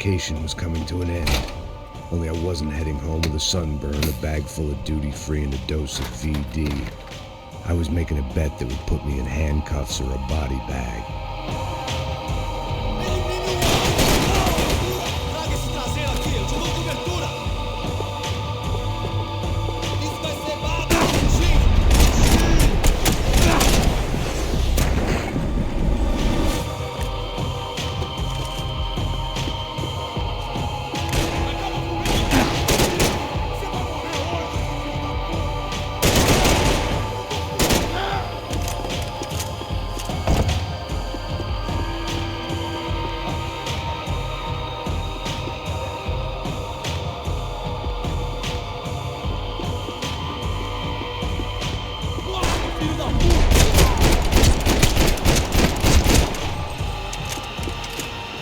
Speaker 2: vacation was coming to an end. Only I wasn't heading home with a sunburn, a bag full of duty-free, and a dose of VD. I was making a bet that would put me in handcuffs or a body bag.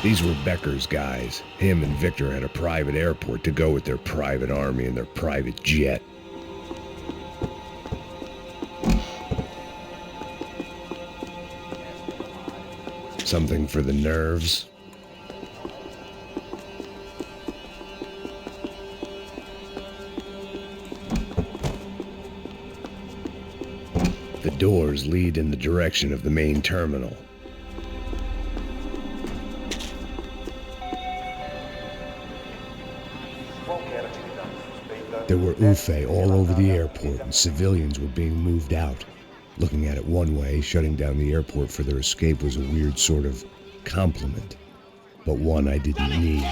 Speaker 2: These were Becker's guys. Him and Victor had a private airport to go with their private army and their private jet. Something for the nerves. The doors lead in the direction of the main terminal. There were UFE all over the airport, and civilians were being moved out. Looking at it one way, shutting down the airport for their escape was a weird sort of compliment, but one I didn't need.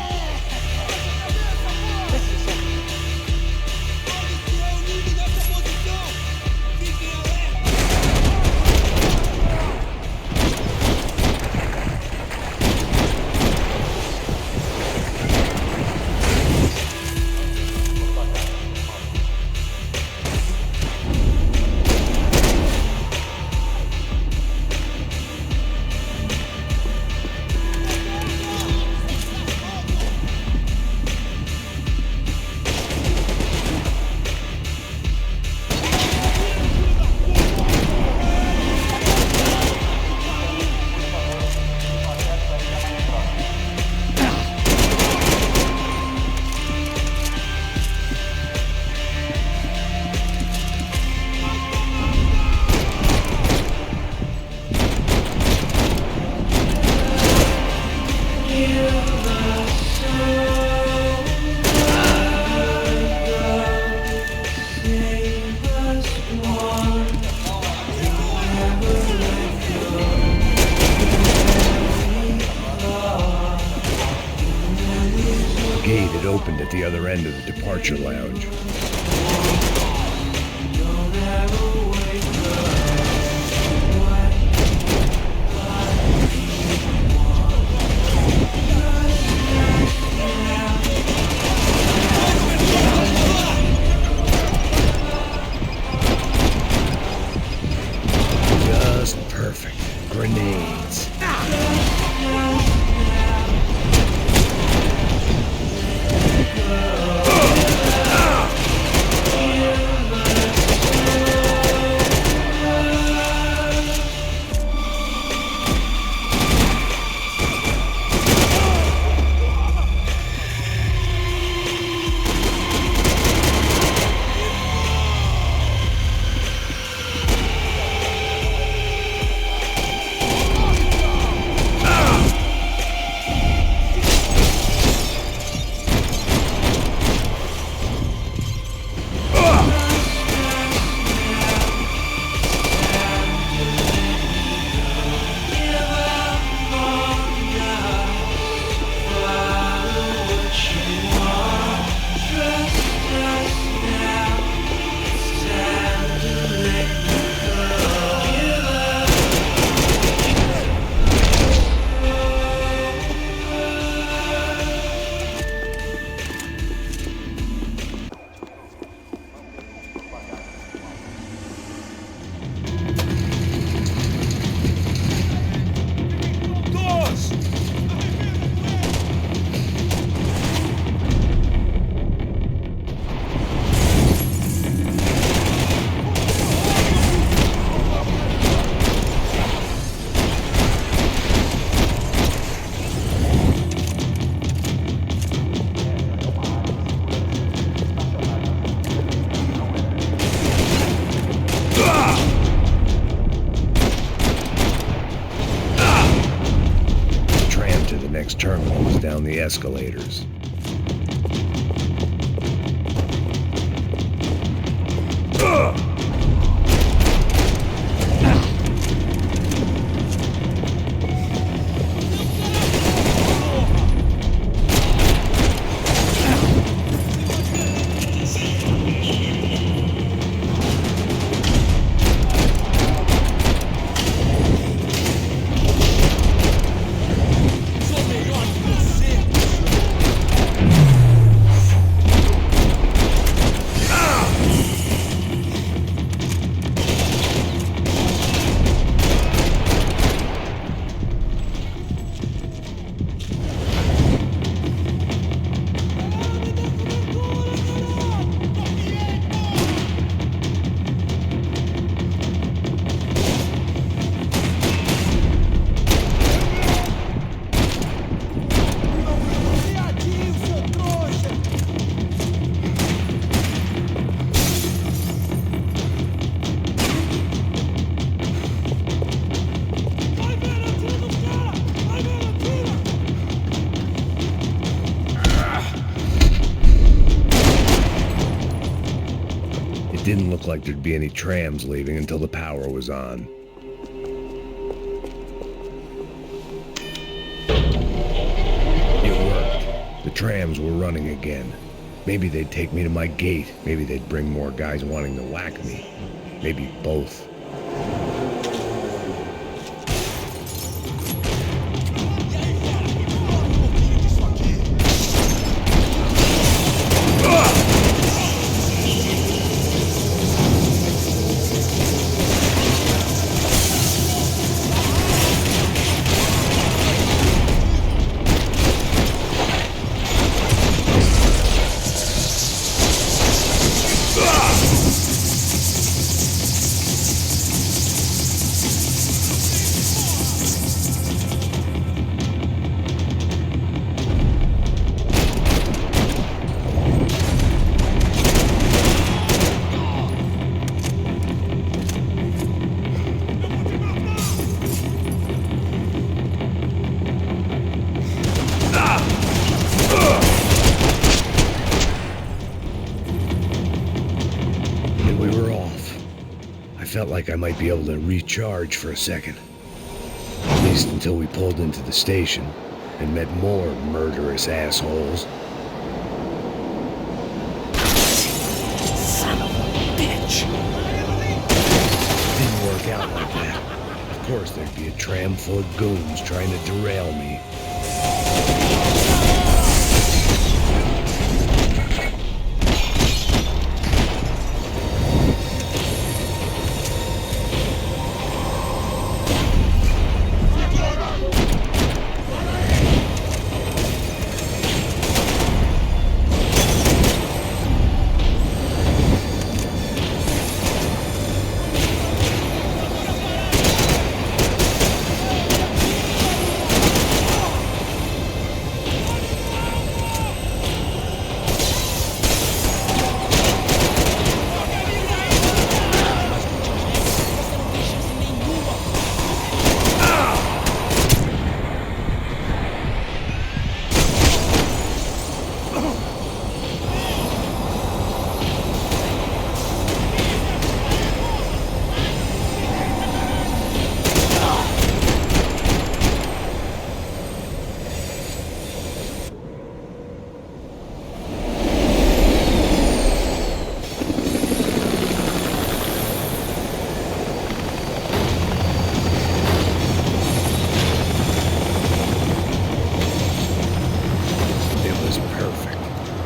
Speaker 2: Opened at the other end of the departure lounge. Just perfect. Grenades. the escalators. Didn't look like there'd be any trams leaving until the power was on. It worked. The trams were running again. Maybe they'd take me to my gate. Maybe they'd bring more guys wanting to whack me. Maybe both. Felt like I might be able to recharge for a second. At least until we pulled into the station and met more murderous assholes.
Speaker 3: Son of a bitch!
Speaker 2: Didn't work out like that. Of course there'd be a tram full of goons trying to derail me.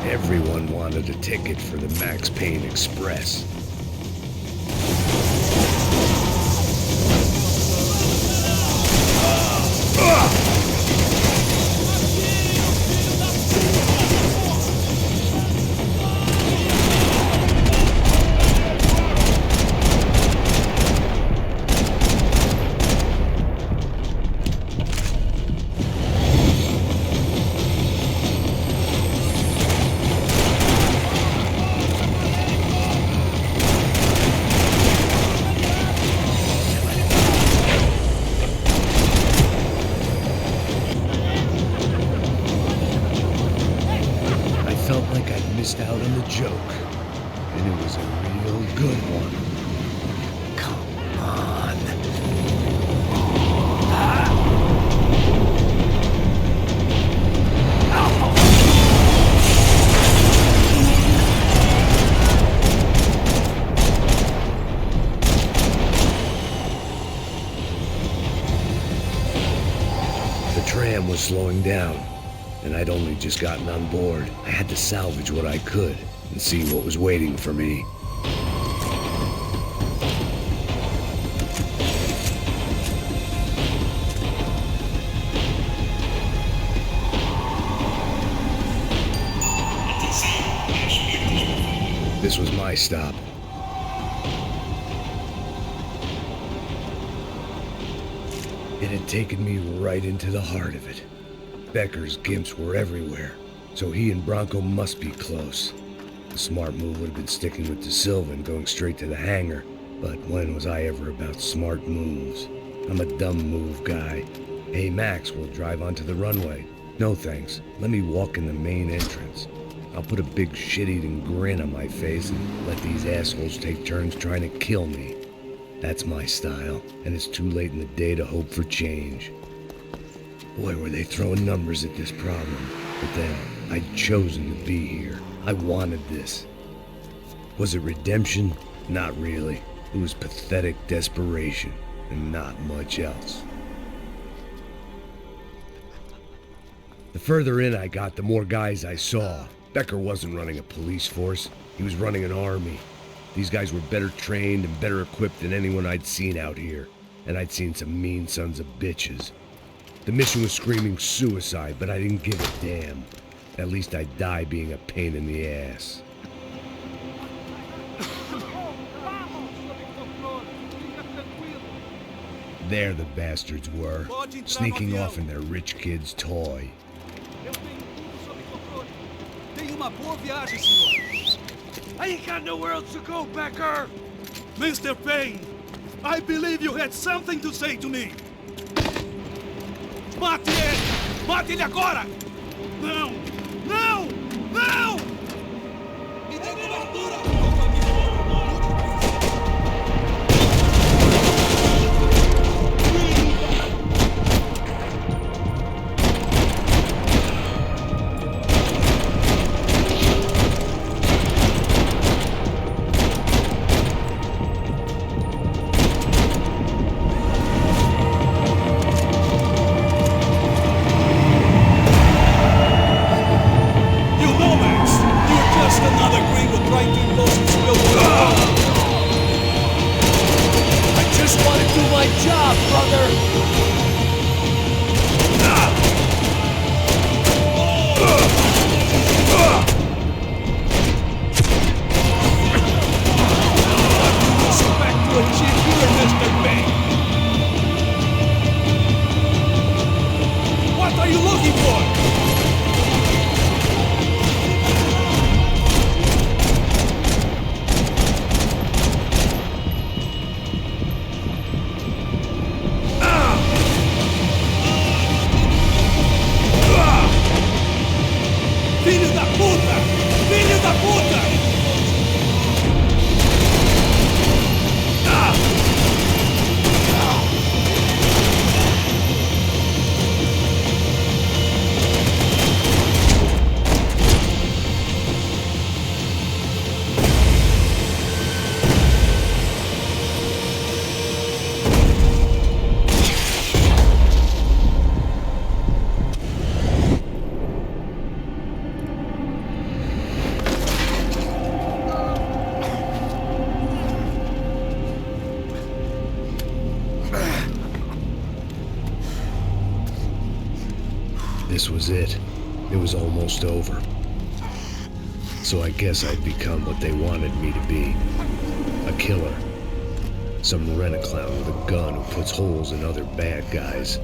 Speaker 2: Everyone wanted a ticket for the Max Payne Express. was slowing down, and I'd only just gotten on board. I had to salvage what I could and see what was waiting for me. This was my stop. It had taken me right into the heart of it. Becker's gimps were everywhere, so he and Branco must be close. The smart move would have been sticking with De Silva and going straight to the hangar, but when was I ever about smart moves? I'm a dumb move guy. Hey Max, we'll drive onto the runway. No thanks, let me walk in the main entrance. I'll put a big shit-eating grin on my face and let these assholes take turns trying to kill me. That's my style, and it's too late in the day to hope for change. Boy, were they throwing numbers at this problem. But then, I'd chosen to be here. I wanted this. Was it redemption? Not really. It was pathetic desperation, and not much else. The further in I got, the more guys I saw. Becker wasn't running a police force. He was running an army. These guys were better trained and better equipped than anyone I'd seen out here. And I'd seen some mean sons of bitches. The mission was screaming suicide, but I didn't give a damn. At least I'd die being a pain in the ass. There the bastards were, sneaking off in their rich kid's toy.
Speaker 10: I ain't got nowhere else to go, Becker! Mr. Payne, I believe you had something to say to me. Mate ele! Mate ele agora! Não! Não! Não! Me dê cobertura!
Speaker 2: This was it. It was almost over. So I guess I'd become what they wanted me to be. A killer. Some rent-a-clown with a gun who puts holes in other bad guys.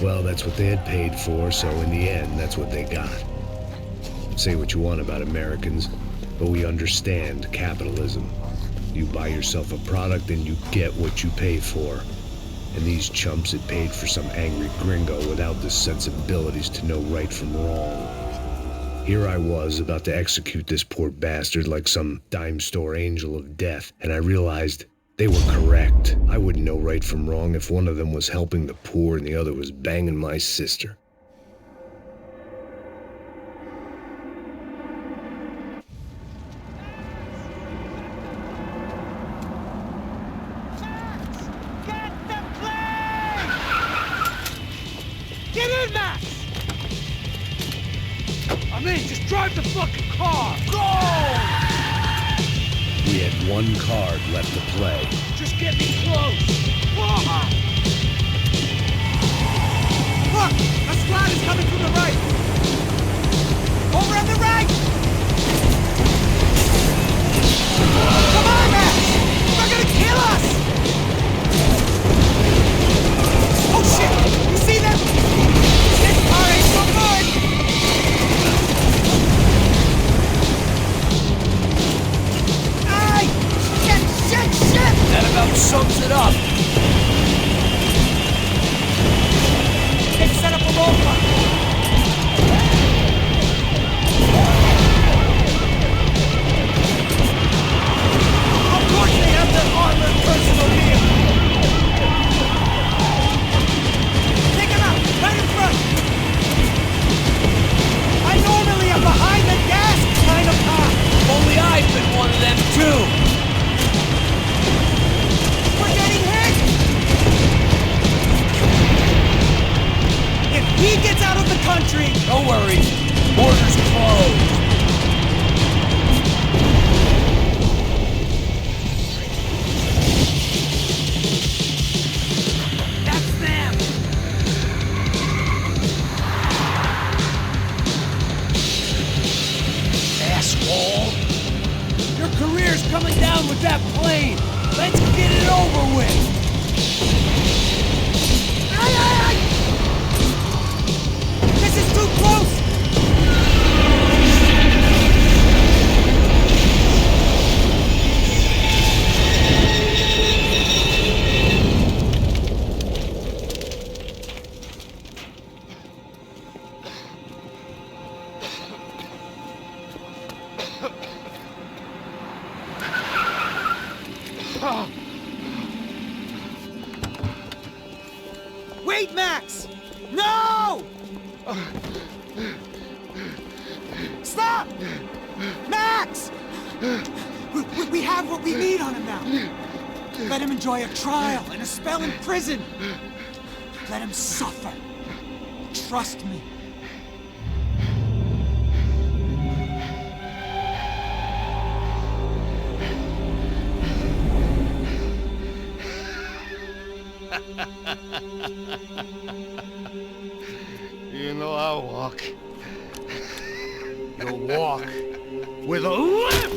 Speaker 2: Well, that's what they had paid for, so in the end, that's what they got. Say what you want about Americans, but we understand capitalism. You buy yourself a product and you get what you pay for. And these chumps had paid for some angry gringo without the sensibilities to know right from wrong. Here I was, about to execute this poor bastard like some dime store angel of death, and I realized they were correct. I wouldn't know right from wrong if one of them was helping the poor and the other was banging my sister.
Speaker 10: Get in
Speaker 3: Drive the fucking car! Go!
Speaker 2: We had one card left to play.
Speaker 3: Just get me close! Look! A squad is coming from the right! Over on the right! Come on, Max! They're gonna kill us! Oh shit! You see them? This car ain't so good! Aye! Shit! That about sums it up. They've set up a roadblock. Of course they have their armored personal vehicle. Take him out, right in front. I normally am behind the gas kind of cop. Only I've been one of them too. We're getting hit. If he gets out of the country, don't worry. Borders closed. That's them. Asshole. Your career's coming down with that plane. Let's get it over with. Aye! This is too close! Wait, Max! No! Stop! Max! We have what we need on him now. Let him enjoy a trial and a spell in prison. Let him suffer. Trust me.
Speaker 9: You know I'll walk. You'll walk with a lift!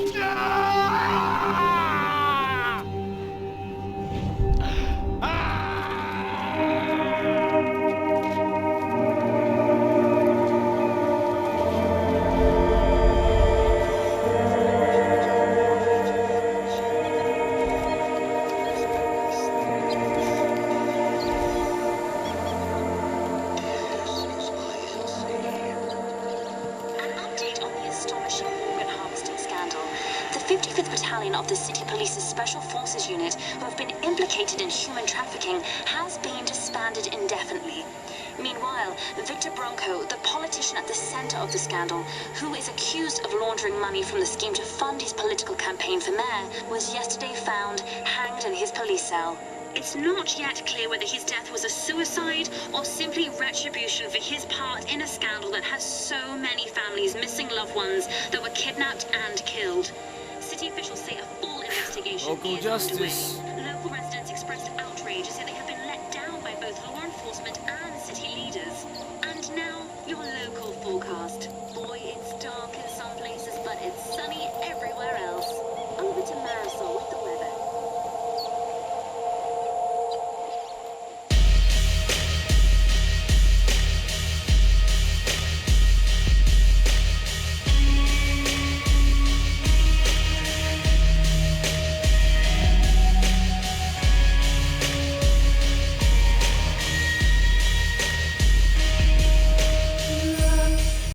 Speaker 12: Of the City Police's Special Forces Unit, who have been implicated in human trafficking, has been disbanded indefinitely. Meanwhile, Victor Branco, the politician at the center of the scandal, who is accused of laundering money from the scheme to fund his political campaign for mayor, was yesterday found hanged in his police cell. It's not yet clear whether his death was a suicide or simply retribution for his part in a scandal that has so many families missing loved ones that were kidnapped and killed. City officials say a full investigation is underway. Local residents expressed outrage as they have been let down by both law enforcement and city leaders. And now, your local forecast. Boy, it's